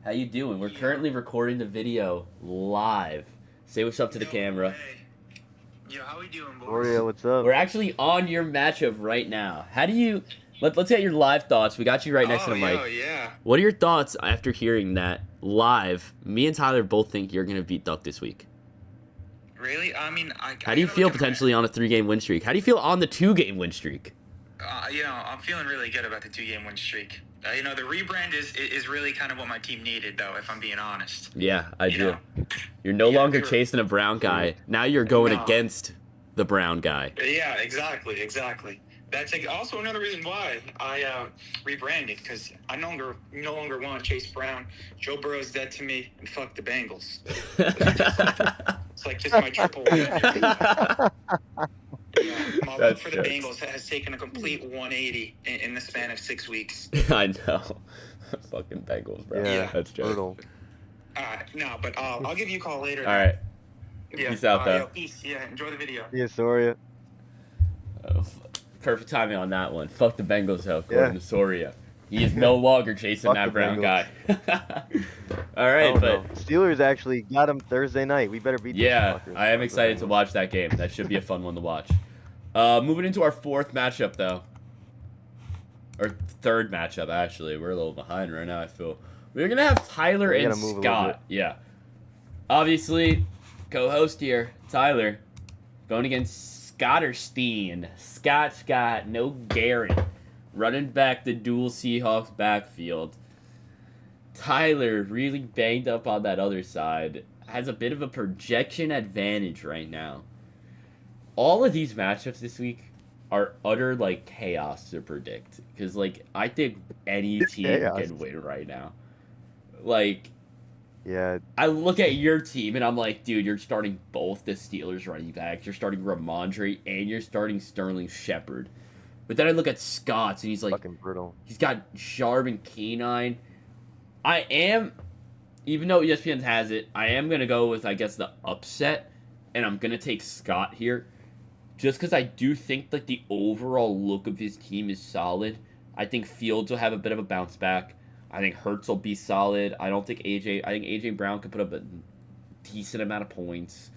How you doing? We're currently recording the video live. Say what's up to the camera. Hey. Yo, how we doing, boys? Soria, what's up? We're actually on your matchup right now. How do you? Let's get your live thoughts. We got you right next to the mic. Oh, yeah. What are your thoughts after hearing that live? Me and Tyler both think you're gonna beat Duck this week. Really? I mean, How do you feel potentially on a 3-game win streak? How do you feel on the 2-game win streak? I'm feeling really good about the 2-game win streak. The rebrand is really kind of what my team needed, though, if I'm being honest. Yeah, I You do. know? You're no Yeah, longer true. chasing a brown guy. Now you're going No. against the brown guy. Yeah, exactly. That's also another reason why I rebranded, because I no longer want Chase Brown. Joe Burrow's dead to me, and fuck the Bengals. It's like just my triple win. My love for the jokes. Bengals has taken a complete 180 in the span of 6 weeks. I know. Fucking Bengals, bro. Yeah, That's true. brutal. No, but I'll give you a call later. All right. Yeah. Peace out, though. Yo, peace. Yeah, enjoy the video. Yeah, Soria. Oh, perfect timing on that one. Fuck the Bengals, though, according Yeah. to Soria. He is no longer chasing Fuck that the brown Bengals. guy. All right, Oh, but no. Steelers actually got him Thursday night. We better beat yeah, these fuckers. I am Fuck the excited to Bengals. watch that game. That should be a fun one to watch. Moving into our fourth matchup, though. Or third matchup, actually. We're a little behind right now, I feel. We're going to have Tyler We and gotta move a little Scott. Yeah. Obviously, co-host here, Tyler, going against Scotterstein. Scott, no Garrett. Running back the dual Seahawks backfield. Tyler, really banged up on that other side, has a bit of a projection advantage right now. All of these matchups this week are utter like chaos to predict, because like I think any It's team chaos. can win right now. Like Yeah, I look at your team and I'm like, dude, you're starting both the Steelers running backs, you're starting Ramondre, and you're starting Sterling Shepard. But then I look at Scott's and he's like, fucking brutal. he's got Sharp and K9. I am, even though ESPN has it, I am going to go with, I guess, the upset. And I'm going to take Scott here. Just because I do think like the overall look of his team is solid. I think Fields will have a bit of a bounce back. I think Hurts will be solid. I think AJ Brown could put up a decent amount of points.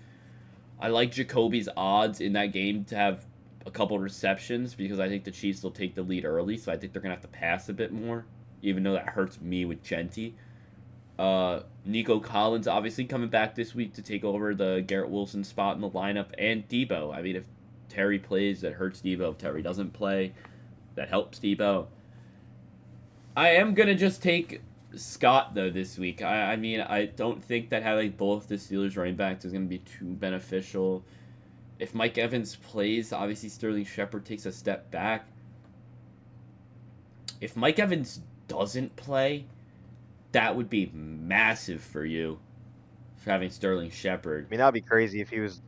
I like Jacoby's odds in that game to have a couple receptions because I think the Chiefs will take the lead early, so I think they're going to have to pass a bit more, even though that hurts me with Genty. Nico Collins obviously coming back this week to take over the Garrett Wilson spot in the lineup, and Debo. I mean, if Terry plays, that hurts Debo. If Terry doesn't play, that helps Debo. I am going to just take Scott, though, this week. I mean, I don't think that having both the Steelers running backs is going to be too beneficial. If Mike Evans plays, obviously Sterling Shepard takes a step back. If Mike Evans doesn't play, that would be massive for you for having Sterling Shepard. I mean, that'd be crazy if he was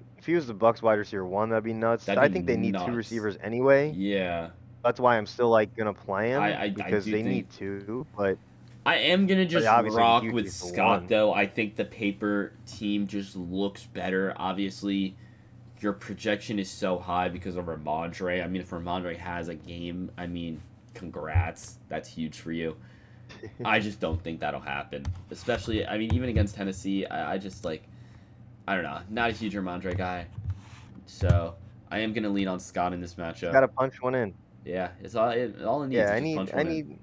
the Bucks wide receiver one. That'd be nuts. That'd I be think they need two nuts. receivers anyway. Yeah. That's why I'm still like gonna play him I because do they think- need two. But I am gonna just obviously rock huge with is the Scott one. though. I think the paper team just looks better. Obviously, your projection is so high because of Ramondre. I mean, if Ramondre has a game, I mean, congrats. That's huge for you. I just don't think that'll happen. Especially, I mean, even against Tennessee, I just like, I don't know, not a huge Ramondre guy. So I am gonna lean on Scott in this matchup. gotta punch one in. Yeah, it's all it needs. Yeah, is just punch I one in. need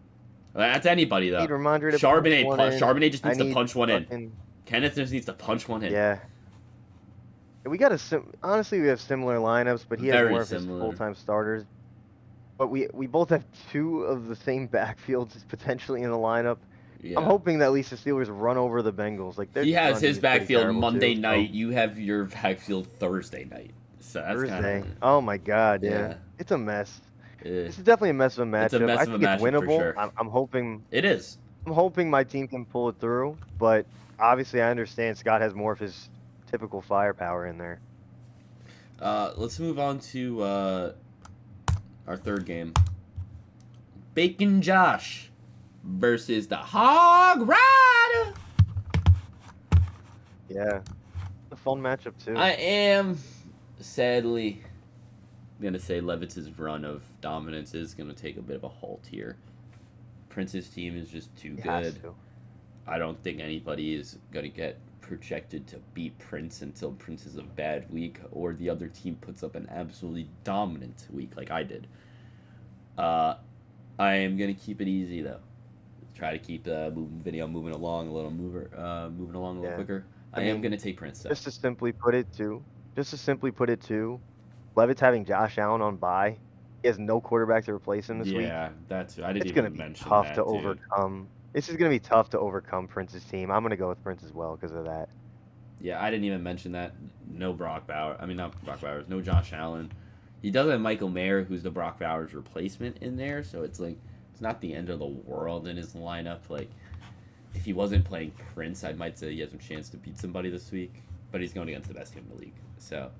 That's anybody though. Ramondre to Charbonnet, punch one in. Charbonnet just I needs to need punch one in. fucking- Kenneth just needs to punch one in. Yeah. We got honestly we have similar lineups, but he has Very more of similar. his full-time starters. But we both have two of the same backfields potentially in the lineup. Yeah. I'm hoping that at least the Steelers run over the Bengals. Like He has his backfield terrible Monday too, so- night. You have your backfield Thursday night. So that's Thursday. kind Oh my God, yeah. Yeah. It's a mess. of. This is definitely a mess of a matchup. It's a mess I of a think it's matchup for winnable. sure. I'm hoping It is. my team can pull it through, but obviously I understand Scott has more of his typical firepower in there. Let's move on to our third game. Bacon Josh versus the Hog Rider. Yeah. A fun matchup too. I am sadly gonna say Levitz's run of dominance is gonna take a bit of a halt here. Prince's team is just too He has good. to. I don't think anybody is gonna get projected to beat Prince until Prince has a bad week or the other team puts up an absolutely dominant week like I did. I am gonna keep it easy though. Try to keep the video moving along a little Yeah. quicker. I I am mean, gonna take Prince though. Just to simply put it too, Levitt's having Josh Allen on bye. He has no quarterback to replace him this week. Yeah, that's I didn't It's gonna even be mention tough that, to dude. overcome. This is gonna be tough to overcome Prince's team. I'm gonna go with Prince as well because of that. Yeah, I didn't even mention that. No Brock Bowers. I mean, not Brock Bowers. No Josh Allen. He does have Michael Mayer, who's the Brock Bowers replacement in there. So it's like it's not the end of the world in his lineup. Like if he wasn't playing Prince, I might say he has a chance to beat somebody this week. But he's going against the best team in the league. So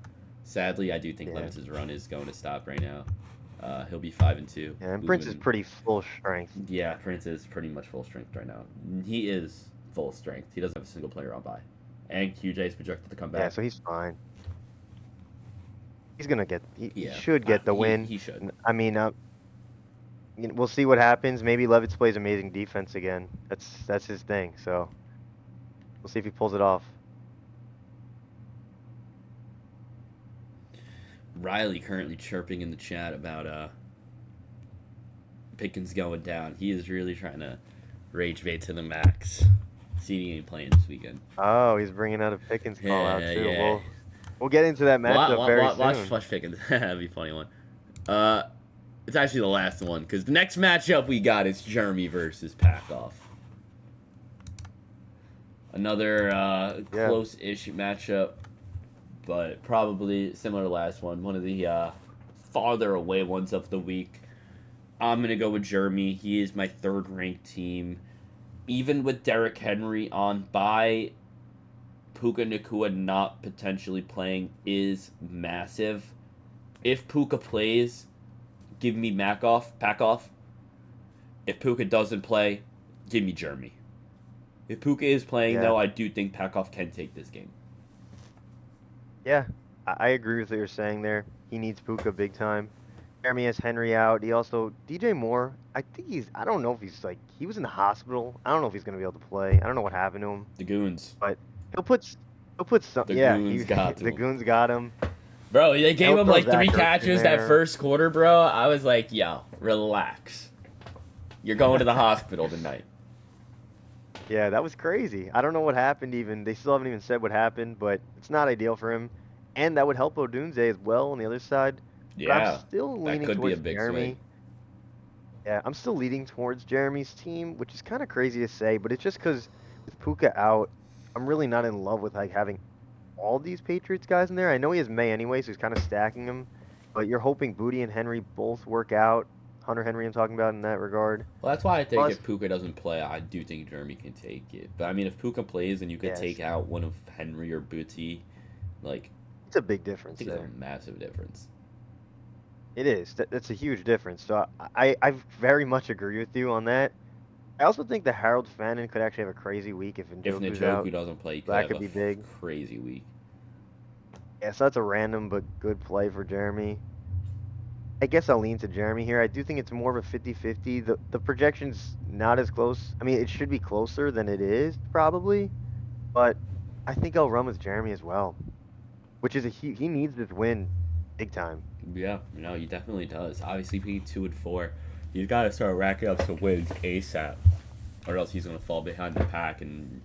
sadly, I do think Yeah. Levitz's run is going to stop right now. He'll be 5-2. Yeah, and Prince is moving- pretty full strength. Yeah, Prince is pretty much full strength right now. He is full strength. He doesn't have a single player on bye. And QJ is projected to come Yeah, back. so he's fine. He's gonna get. He Yeah, should get the win. He should. I mean, we'll see what happens. Maybe Levitz plays amazing defense again. That's his thing. So we'll see if he pulls it off. Riley currently chirping in the chat about Pickens going down. He is really trying to rage bait to the max. CD ain't playing this weekend. Oh, he's bringing out a Pickens call out Yeah, too. yeah. We'll get into that matchup very soon. Watch Flush Pickens. That'd be a funny one. It's actually the last one because the next matchup we got is Jeremy versus Packoff. Another close-ish matchup, but probably similar to the last one. One of the farther away ones of the week. I'm gonna go with Jeremy. He is my third-ranked team. Even with Derrick Henry on bye, Puka Nacua not potentially playing is massive. If Puka plays, give me Packoff. If Puka doesn't play, give me Jeremy. If Puka is playing, Yeah. though, I do think Packoff can take this game. Yeah, I agree with what you're saying there. He needs Puka big time. Jeremy has Henry out. He also DJ Moore. I don't know if he was in the hospital. I don't know if he's gonna be able to play. I don't know what happened to him. The Goons. He'll put some. The Yeah, Goons got the him. Goons got him. Bro, they gave He'll him throw like Zach 3 Ertz in catches that there. first quarter, bro. I was like, yo, relax. You're going to the hospital tonight. Yeah, that was crazy. I don't know what happened even. They still haven't even said what happened, but it's not ideal for him. And that would help Odunze as well on the other side. But Yeah. I'm still that leaning could be a towards big Jeremy. swing. Yeah, I'm still leaning towards Jeremy's team, which is kind of crazy to say, but it's just because with Puka out, I'm really not in love with having all these Patriots guys in there. I know he has May anyway, so he's kind of stacking them. But you're hoping Booty and Henry both work out. Hunter Henry, I'm talking about in that regard. Well, that's why I think Plus, if Puka doesn't play, I do think Jeremy can take it. But I mean, if Puka plays and you could yes, take out one of Henry or Booty, like it's a big I difference think it's there. a massive difference. It is. That's a huge difference. So I very much agree with you on that. I also think that Harold Fannin could actually have a crazy week if If Njoku's Njoku out. doesn't play, he could That have could a be big. crazy week. Yeah, so that's a random but good play for Jeremy. I guess I'll lean to Jeremy here. I do think it's more of a 50-50. The projection's not as close. I mean, it should be closer than it is, probably. But I think I'll run with Jeremy as well. Which is he needs this win big time. Yeah, he definitely does. Obviously, being 2-4, he's got to start racking up some wins ASAP, or else he's gonna fall behind the pack. And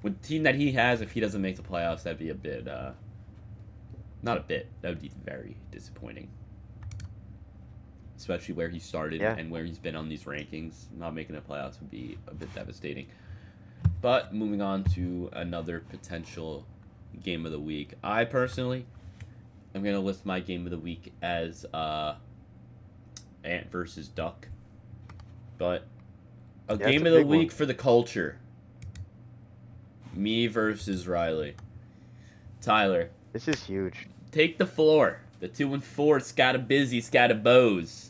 with the team that he has, if he doesn't make the playoffs, that'd be a bit, not a bit. That would be very disappointing. Especially where he started Yeah. and where he's been on these rankings. Not making the playoffs would be a bit devastating. But moving on to another potential game of the week. I personally am going to list my game of the week as Ant versus Duck. But a Yeah, game it's a of the big one. week for the culture. Me versus Riley. Tyler, This is huge. take the floor. The 2-4 Scattabizzy Scattabose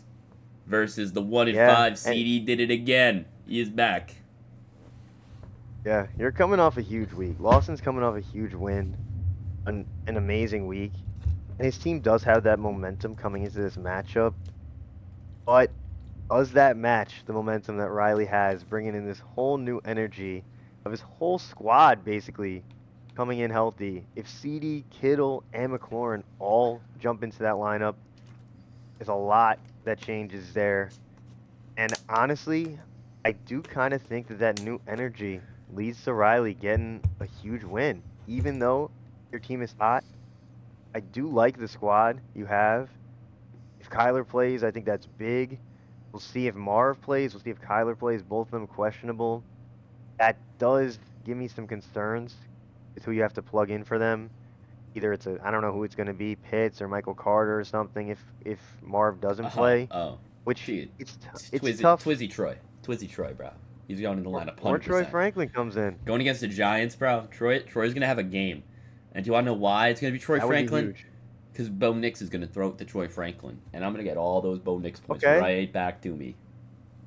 versus the 1-5 Yeah, CD did it again. He is back. Yeah, you're coming off a huge week. Lawson's coming off a huge win, an amazing week, and his team does have that momentum coming into this matchup. But does that match the momentum that Riley has, bringing in this whole new energy of his whole squad basically coming in healthy? If CD, Kittle, and McLaurin all jump into that lineup, there's a lot that changes there. And honestly, I do kind of think that new energy leads to Riley getting a huge win. Even though your team is hot, I do like the squad you have. If Kyler plays, I think that's big. We'll see if Marv plays. We'll see if Kyler plays. Both of them questionable. That does give me some concerns. It's who you have to plug in for them. Either I don't know who it's going to be, Pitts or Michael Carter or something. If Marv doesn't play, Oh, which dude, it's Twizzy, tough. Twizzy Troy, bro. He's going in the lineup 100%. Or Troy Franklin comes in. Going against the Giants, bro. Troy's going to have a game. And do you want to know why it's going to be Troy That would be Franklin? huge. Because Bo Nix is going to throw it to Troy Franklin. And I'm going to get all those Bo Nix points Okay. right back to me.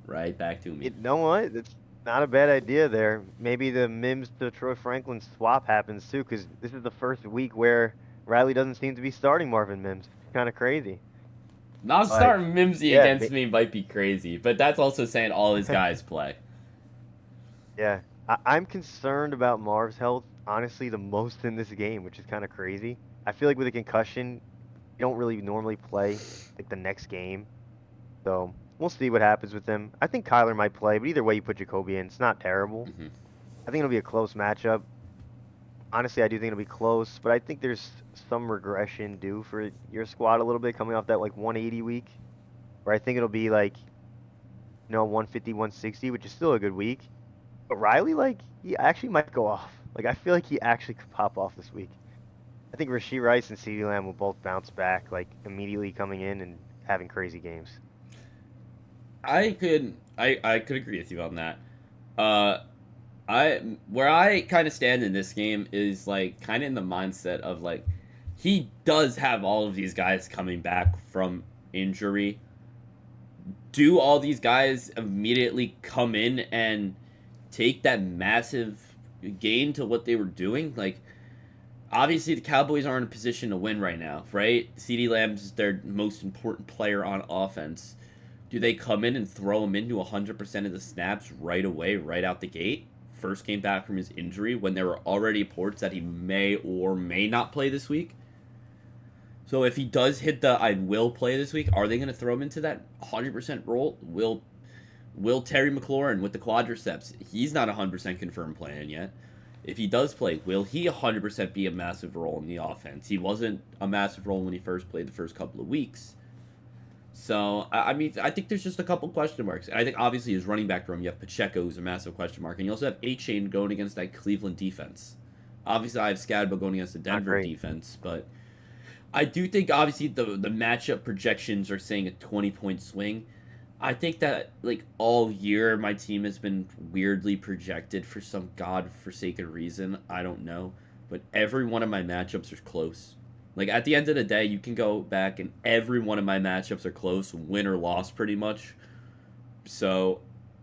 Right back to me. You know what? It's not a bad idea there. Maybe the Mims to Troy Franklin swap happens too, because this is the first week where Riley doesn't seem to be starting Marvin Mims. Kind of crazy. Not starting Mimsy yeah, against me might be crazy. But that's also saying all his guys play. Yeah, I'm concerned about Marv's health, honestly, the most in this game, which is kind of crazy. I feel like with a concussion, you don't really normally play like the next game. So we'll see what happens with him. I think Kyler might play, but either way you put Jacoby in, it's not terrible. Mhm. I think it'll be a close matchup. Honestly, I do think it'll be close, but I think there's some regression due for your squad a little bit coming off that like 180 week, where I think it'll be like, 150, 160, which is still a good week. But Riley, like, he actually might go off. Like, I feel like he actually could pop off this week. I think Rashee Rice and CeeDee Lamb will both bounce back, like, immediately coming in and having crazy games. I could agree with you on that. Where I kind of stand in this game is like kind of in the mindset of like he does have all of these guys coming back from injury. Do all these guys immediately come in and take that massive gain to what they were doing? Like, obviously the Cowboys aren't in a position to win right now, right? CeeDee Lamb's their most important player on offense. Do they come in and throw him into 100% of the snaps right away, right out the gate? First game back from his injury when there were already reports that he may or may not play this week. So if he does hit the I will play this week, are they going to throw him into that 100% role? Will Terry McLaurin with the quadriceps, he's not 100% confirmed playing yet. If he does play, will he 100% be a massive role in the offense? He wasn't a massive role when he first played the first couple of weeks. So, I mean, I think there's just a couple question marks. And I think, obviously, his running back room, you have Pacheco, who's a massive question mark. And you also have A-Chain going against that Cleveland defense. Obviously, I have Scadbo going against the Denver great. defense, but I do think obviously the matchup projections are saying a 20-point swing. I think that like all year my team has been weirdly projected for some godforsaken reason. I don't know, but every one of my matchups are close. Like at the end of the day, you can go back and every one of my matchups are close, win or loss pretty much. So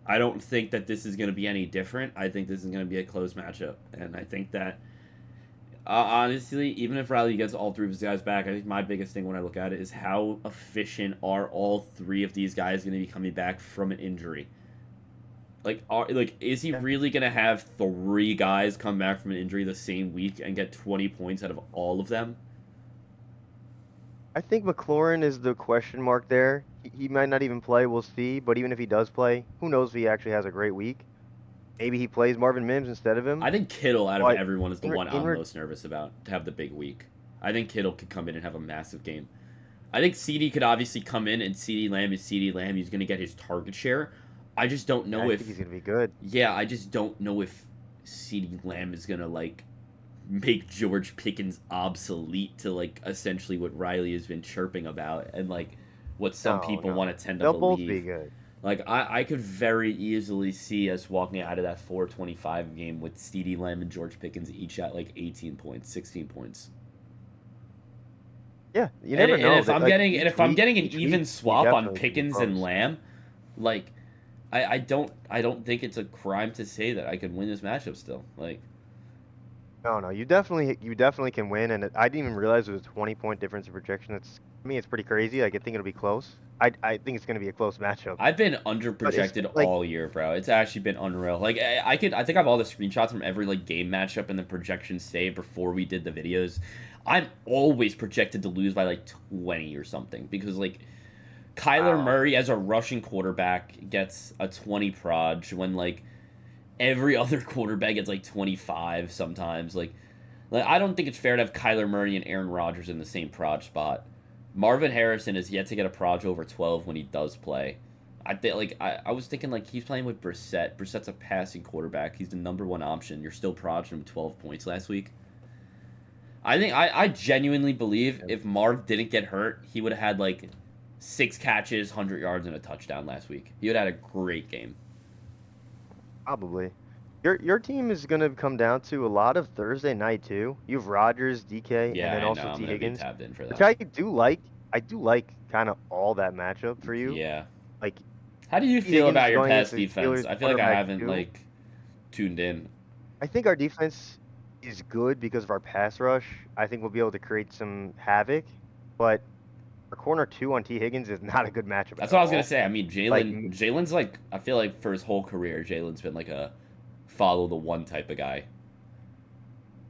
I don't think that this is going to be any different. I think this is going to be a close matchup, and I think that honestly, even if Riley gets all three of his guys back, I think my biggest thing when I look at it is how efficient are all three of these guys going to be coming back from an injury? Is he really going to have three guys come back from an injury the same week and get 20 points out of all of them? I think McLaurin is the question mark there. He might not even play. We'll see. But even if he does play, who knows if he actually has a great week? Maybe he plays Marvin Mims instead of him. I think Kittle out of But everyone is the one I'm in- most nervous about to have the big week. I think Kittle could come in and have a massive game. I think CD could obviously come in and CD Lamb is CD Lamb. He's going to get his target share. I just don't know I if think he's gonna be good. yeah, I just don't know if CD Lamb is going to like make George Pickens obsolete to like essentially what Riley has been chirping about and like what some people No. want to tend to They'll believe. both be good. Like I could very easily see us walking out of that 425 game with CD Lamb and George Pickens each at like 18 points, 16 points. Yeah, you never know. And if I'm getting an each even week, swap on definitely could be Pickens and close. Lamb, like I don't think it's a crime to say that I could win this matchup still. Like No, you definitely can win, and I didn't even realize it was a 20-point difference in projection. It's pretty crazy. Like, I think it'll be close. I think it's gonna be a close matchup. I've been under projected like- all year, bro. It's actually been unreal. Like I think I have all the screenshots from every like game matchup and the projections saved before we did the videos. I'm always projected to lose by like 20 or something because like Kyler Wow. Murray as a rushing quarterback gets a 20 proj when like every other quarterback gets like 25 sometimes. Like I don't think it's fair to have Kyler Murray and Aaron Rodgers in the same proj spot. Marvin Harrison is yet to get a proj over 12 when he does play. I was thinking like he's playing with Brissett. Brissett's a passing quarterback. He's the number one option. You're still projing him 12 points last week. I genuinely believe if Marv didn't get hurt, he would have had like 6 catches, 100 yards, and a touchdown last week. He would have had a great game. Probably. Your team is gonna come down to a lot of Thursday night too. You have Rodgers, DK, Yeah, and then I also know. I'm T gonna be Higgins, tapped in for which that. I do like kind of all that matchup for you. Yeah. Like, How do you T. feel Higgins about is your going pass against the defense? Steelers I feel like I quarterback haven't too. like tuned in. I think our defense is good because of our pass rush. I think we'll be able to create some havoc, but our corner 2 on T Higgins is not a good matchup. That's at what I was all. gonna say. I mean, Like, Jalen's like I feel like for his whole career, Jalen's been like a follow the one type of guy.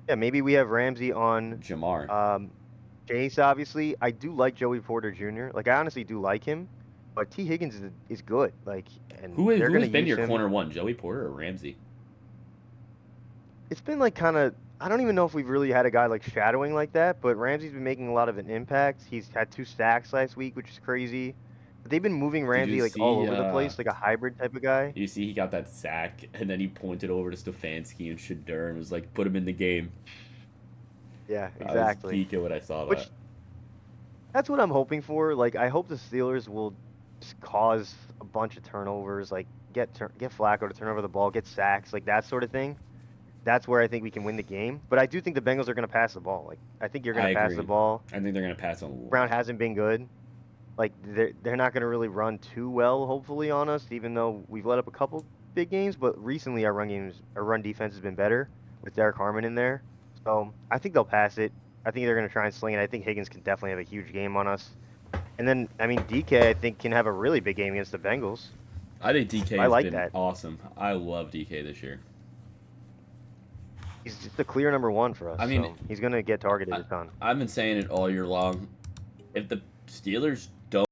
Yeah, maybe we have Ramsey on Jamar. Chase, obviously. I do like Joey Porter Jr. Like, I honestly do like him, but T Higgins is good. Like, and Who they're has gonna been use your him. corner one, Joey Porter or Ramsey? It's been like kind of. I don't even know if we've really had a guy like shadowing like that, but Ramsey's been making a lot of an impact. He's had 2 sacks last week, which is crazy. But they've been moving Ramsey you like all see, over the place, like a hybrid type of guy. You see, he got that sack, and then he pointed over to Stefanski and Shadeur and was like, "Put him in the game." Yeah, I was exactly. geeking when I saw Which that. that's what I'm hoping for. Like, I hope the Steelers will just cause a bunch of turnovers, like get Flacco to turn over the ball, get sacks, like that sort of thing. That's where I think we can win the game. But I do think the Bengals are going to pass the ball. Like, I think you're going I to pass the agree. ball. I think they're gonna pass on. Brown hasn't been good. Like, they're not going to really run too well, hopefully, on us, even though we've let up a couple big games. But recently, our run defense has been better with Derek Harmon in there. So I think they'll pass it. I think they're going to try and sling it. I think Higgins can definitely have a huge game on us. And then, I mean, DK, I think, can have a really big game against the Bengals. I think DK I has like been that. awesome. I love DK this year. He's just the clear number 1 for us. I mean, so he's going to get targeted a ton. I've been saying it all year long. If the Steelers don't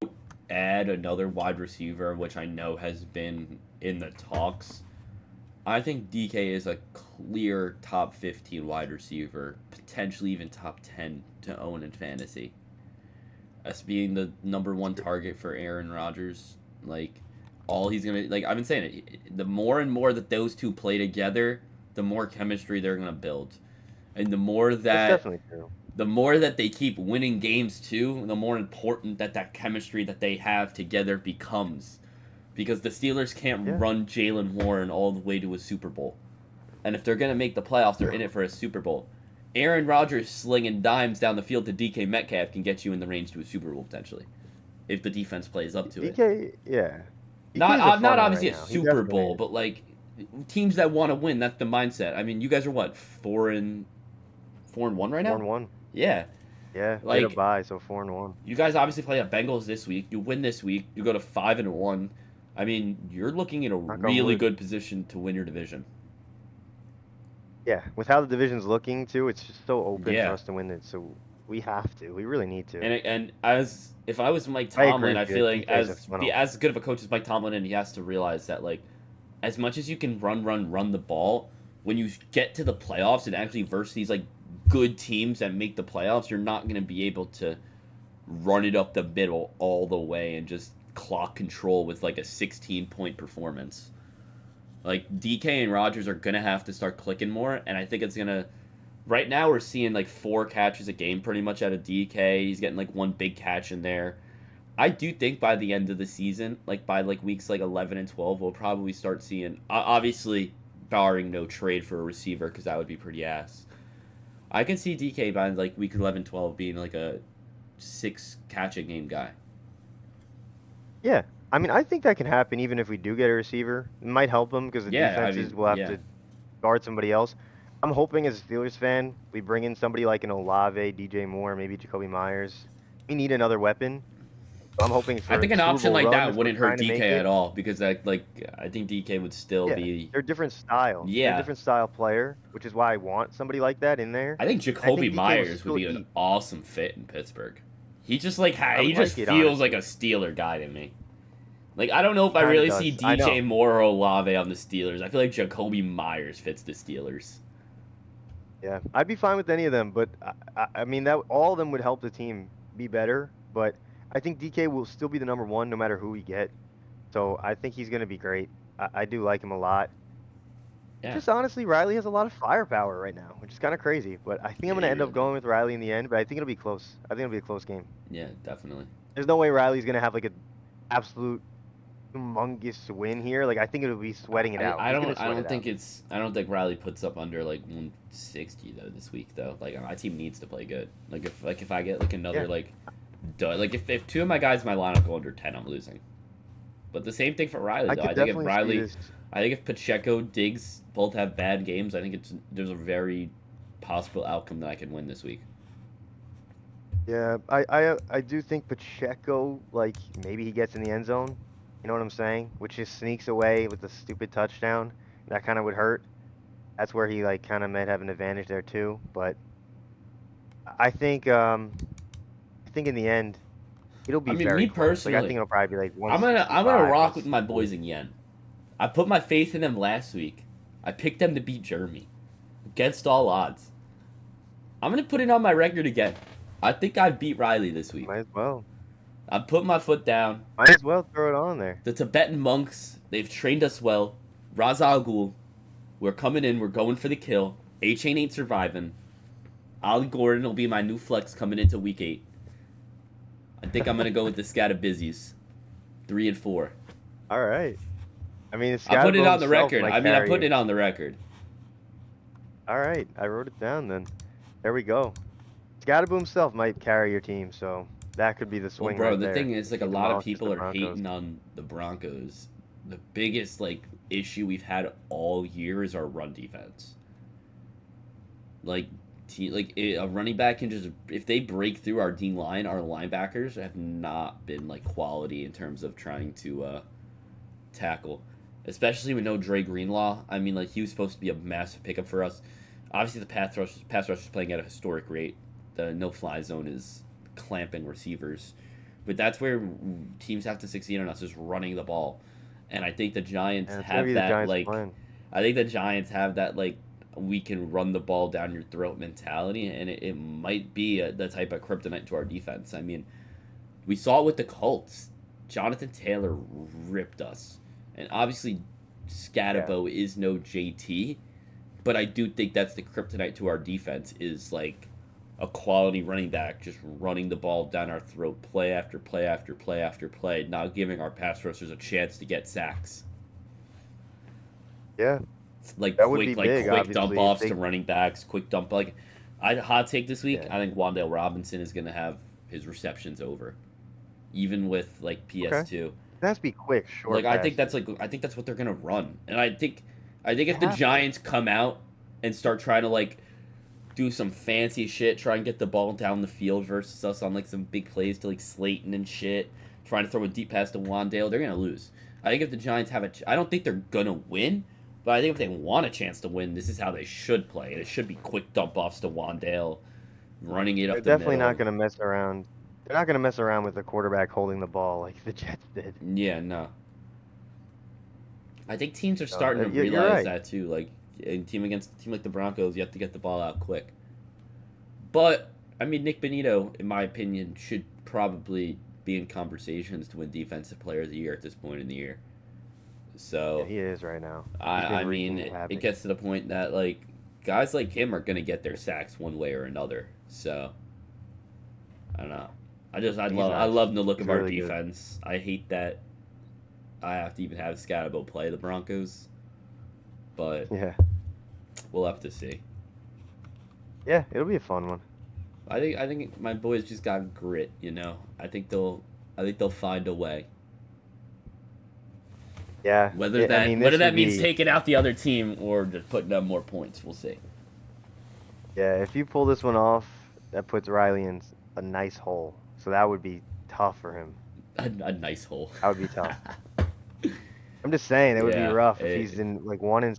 add another wide receiver, which I know has been in the talks, I think DK is a clear top 15 wide receiver, potentially even top 10 to own in fantasy. As being the number 1 target for Aaron Rodgers, like all he's gonna like. I've been saying it. The more and more that those two play together, the more chemistry they're gonna build. And That's definitely true. the more that they keep winning games too, the more important that chemistry that they have together becomes. Because the Steelers can't Yeah. run Jalen Warren all the way to a Super Bowl. And if they're going to make the playoffs, they're in it for a Super Bowl. Aaron Rodgers slinging dimes down the field to DK Metcalf can get you in the range to a Super Bowl potentially, if the defense plays up to it. DK, yeah. Not DK's a not fun one obviously right a now. He Super definitely Bowl, is. but like teams that want to win. That's the mindset. I mean, you guys are what 4-1 right now? 4-1. Yeah, Yeah, like get a bye, so 4-1. you guys obviously play the Bengals this week. You win this week, you go to 5-1. I mean, you're looking in a Knock on really wood. good position to win your division. Yeah, with how the division's looking too, it's just so open Yeah. for us to win it. So we have to. We really need to. And as if I was Mike I agree Tomlin, I with you. feel like DK's a as phenomenal. as good of a coach as Mike Tomlin, and he has to realize that like as much as you can run the ball, when you get to the playoffs and actually versus these like good teams that make the playoffs, you're not going to be able to run it up the middle all the way and just clock control with like a 16-point performance. Like DK and Rodgers are gonna have to start clicking more, and I think it's gonna. Right now, we're seeing like 4 catches a game pretty much out of DK. He's getting like 1 big catch in there. I do think by the end of the season, like by like weeks like 11 and 12, we'll probably start seeing, obviously, barring no trade for a receiver, because that would be pretty ass. I can see DK by like week 11, 12 being like a 6 catch a game guy. Yeah, I mean, I think that can happen even if we do get a receiver. It might help them because the Yeah, I defenses mean, will have yeah. to guard somebody else. I'm hoping as a Steelers fan, we bring in somebody like an Olave, DJ Moore, maybe Jacoby Myers. We need another weapon. So I'm hoping for I think a an Super option Bowl like run that if we're wouldn't hurt trying to DK make at it. all, because that like I think DK would still Yeah, be. they're different styles. They're Yeah, different style player, which is why I want somebody like that in there. I think I Jacoby think DK will Myers would still be an eat. awesome fit in Pittsburgh. He just like I he would just like it, feels like honestly. a Steeler guy to me. Like I don't know if I Kinda really see does. I DJ know. Moore or Olave on the Steelers. I feel like Jacoby Myers fits the Steelers. Yeah, I'd be fine with any of them, but I mean that all of them would help the team be better. But I think DK will still be the number one no matter who we get. So I think he's gonna be great. I do like him a lot. Yeah, Just honestly, Riley has a lot of firepower right now, which is kind of crazy. But I think yeah, I'm gonna he end up really going does. with Riley in the end. But I think it'll be close. I think it'll be a close game. Yeah, definitely. There's no way Riley's gonna have like an absolute humongous win here. Like I think it'll be sweating it out. I He's gonna don't sweat it think out. it's I don't think Riley puts up under like 160 though this week though. Like my team needs to play good. Like if I get like another Yeah. like like if 2 of my guys in my lineup go under 10, I'm losing. But the same thing for Riley I though. could I think if definitely see Riley this. I think if Pacheco, Diggs both have bad games, I think there's a very possible outcome that I can win this week. Yeah, I do think Pacheco, like, maybe he gets in the end zone. You know what I'm saying? Which just sneaks away with the stupid touchdown. That kind of would hurt. That's where he, like, kind of might have an advantage there, too. But I think in the end, it'll be I mean, very me close. Like, I personally, think it'll probably be, like, I'm gonna 165, rock with my 160. boys in Yen. I put my faith in them last week. I picked them to beat Jeremy against all odds. I'm gonna put it on my record again. I think I beat Riley this week. Might as well. I put my foot down. Might as well throw it on there. The Tibetan monks, they've trained us well. Raza al Ghul, we're coming in. We're going for the kill. A-Chain ain't surviving. Ollie Gordon will be my new flex coming into week 8. I think I'm gonna go with the Scatterbusies, 3 and 4. All right. I mean, I put it Scatterbo on the himself record. might I mean, I carry put you. it on the record. All right, I wrote it down then. There we go. Scatterbo himself might carry your team, so that could be the Well, swing bro, right the there. thing is, like, a He lot of demolishes people the are Broncos. hating on the Broncos. The biggest, like, issue we've had all year is our run defense. Like, a running back can just, if they break through our D line, our linebackers have not been, like, quality in terms of trying to tackle. Especially with no Dre Greenlaw. I mean, like, he was supposed to be a massive pickup for us. Obviously, the pass rush is playing at a historic rate. The no-fly zone is clamping receivers. But that's where teams have to succeed on us, is running the ball. And I think the Giants And it's gonna have be the that, Giants' like, plan. I think the Giants have that, like, we can run the ball down your throat mentality, and it might be the type of kryptonite to our defense. I mean, we saw it with the Colts. Jonathan Taylor ripped us. And obviously, Scatabo is no JT, But I do think that's the kryptonite to our defense is like a quality running back just running the ball down our throat play after play after play after play, not giving our pass rushers a chance to get sacks. Yeah, Like that would be quick big, quick dump obviously, if offs they to running backs, quick dump like I hot take this week, yeah. I think Wandale Robinson is gonna have his receptions over. Even with like Okay. PS2. It has to be quick, Like short passes. I think that's what they're gonna run. And I think They if the have to. Giants come out and start trying to like do some fancy shit, try and get the ball down the field versus us on like some big plays to like Slayton and shit, trying to throw a deep pass to Wandale, they're gonna lose. I think if the Giants have I don't think they're gonna win, but I think if they want a chance to win, this is how they should play. And it should be quick dump offs to Wandale, running it They're up the definitely not middle. going to mess around. They're not going to mess around with the quarterback holding the ball like the Jets did. Yeah, no. I think teams are So, starting to you're realize right. that too. Like in team against a team like the Broncos, you have to get the ball out quick. But I mean, Nick Benito, in my opinion, should probably be in conversations to win Defensive Player of the Year at this point in the year. Yeah, So he is right now. He's I been mean, wreaking it havoc. gets to the point that like guys like him are gonna get their sacks one way or another. So I don't know. He's I nice. love the look He's of our really good. defense. I hate that I have to even have Scatabo play the Broncos, but Yeah. we'll have to see. Yeah, it'll be a fun one. I think my boys just got grit, you know. I think they'll find a way. Yeah. Whether I mean, whether this that would means be, taking out the other team or just putting up more points, we'll see. yeah, if you pull this one off, that puts Riley in a nice hole. So that would be tough for him. A nice hole. That would be tough. I'm just saying, it would be Yeah, rough if he's in like 1-6.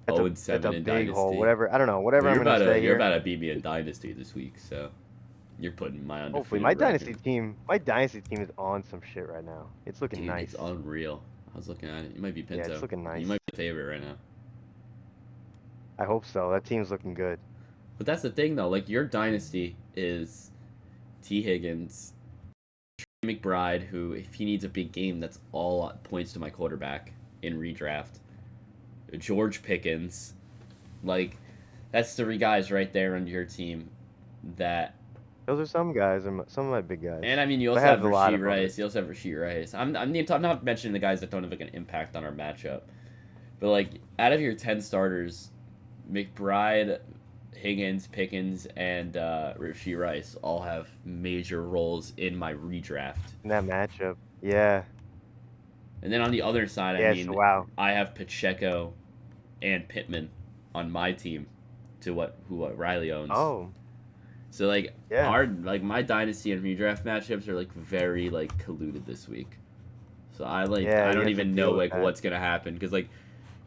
That's 0 a and 7 in big hole. Dynasty. Whatever. I don't know. Whatever Well, I'm gonna say you're here. about to beat me in Dynasty this week, so you're putting my undefeated Hopefully, my dynasty record. team is on some shit right now. It's looking Dude, nice. it's unreal. I was looking at it. You might be Yeah, Pinto. it's looking nice. You might be the favorite right now. I hope so. That team's looking good. But that's the thing, though. Like, your dynasty is T. Higgins, Trey McBride, who, if he needs a big game, that's all points to my quarterback in redraft. George Pickens. Like, that's 3 guys right there on your team that. Those are some guys, and some of my big guys. And I mean, you I also have have a lot Rashee of Rice. others. You also have Rashee Rice. I'm not mentioning the guys that don't have like an impact on our matchup, but like out of your 10 starters, McBride, Higgins, Pickens, and Rashee Rice all have major roles in my redraft. In that matchup, yeah. And then on the other side, I Yes. mean, Wow. I have Pacheco and Pittman on my team, to what Riley owns. Oh, So like yeah. my dynasty and redraft matchups are like very like colluded this week. So I Yeah, I you don't have to even deal know with like that. what's gonna happen because like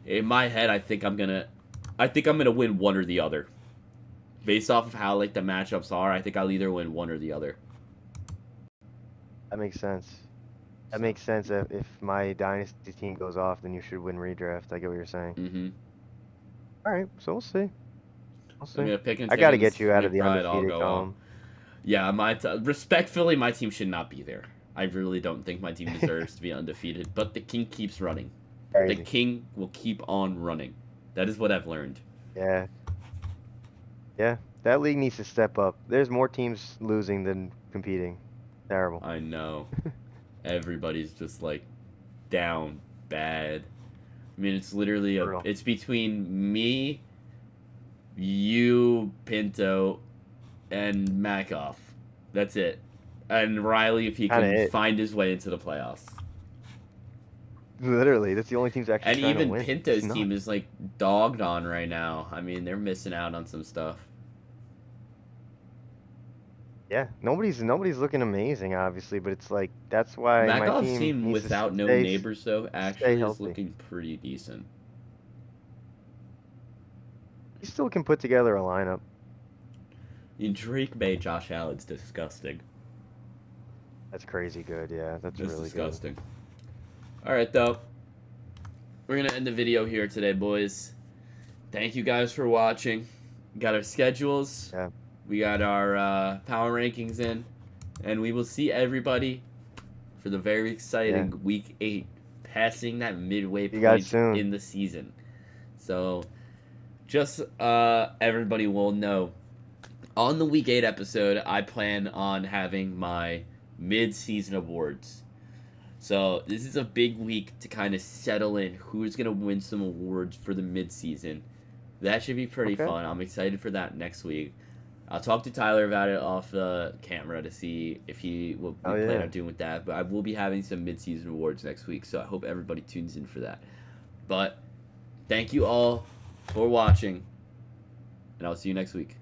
in my head I think I'm gonna win one or the other. Based off of how like the matchups are, I think I'll either win one or the other. That makes sense. That makes sense. If my dynasty team goes off, then you should win redraft. I get what you're saying. Mm-hmm. All right, so we'll see. We'll I see. mean, if Pickens, I got to Higgins, get you out of the McBride, I'll undefeated go column. Yeah, respectfully, my team should not be there. I really don't think my team deserves to be undefeated. But the king keeps running. The Crazy. king will keep on running. That is what I've learned. Yeah. Yeah. That league needs to step up. There's more teams losing than competing. Terrible. I know. Everybody's just like down bad. I mean, it's literally Brutal. it's between me, you, Pinto, and Makoff. That's it. And Riley, if he Kinda can it. find his way into the playoffs. Literally, that's the only team's actually And trying to even win. Pinto's It's not. team is like dogged on right now. I mean, they're missing out on some stuff. Yeah, nobody's looking amazing, obviously, but it's like that's why my Makoff's team team needs to without no stay- neighbors though actually is healthy. looking pretty decent. He still can put together a lineup. And Drake May, Josh Allen's disgusting. That's crazy good. Yeah, that's That's really disgusting. All right, though. We're going to end the video here today, boys. Thank you guys for watching. We got our schedules. Yeah. We got our power rankings in. And we will see everybody for the very exciting Week 8. Passing that midway You guys point soon. in the season. So, just everybody will know, on the Week 8 episode, I plan on having my mid-season awards. So this is a big week to kind of settle in who's going to win some awards for the mid-season. That should be pretty Okay. fun. I'm excited for that next week. I'll talk to Tyler about it off the camera to see if he will plan yeah. on doing with that. But I will be having some mid-season awards next week, so I hope everybody tunes in for that. But thank you all for watching, and I'll see you next week.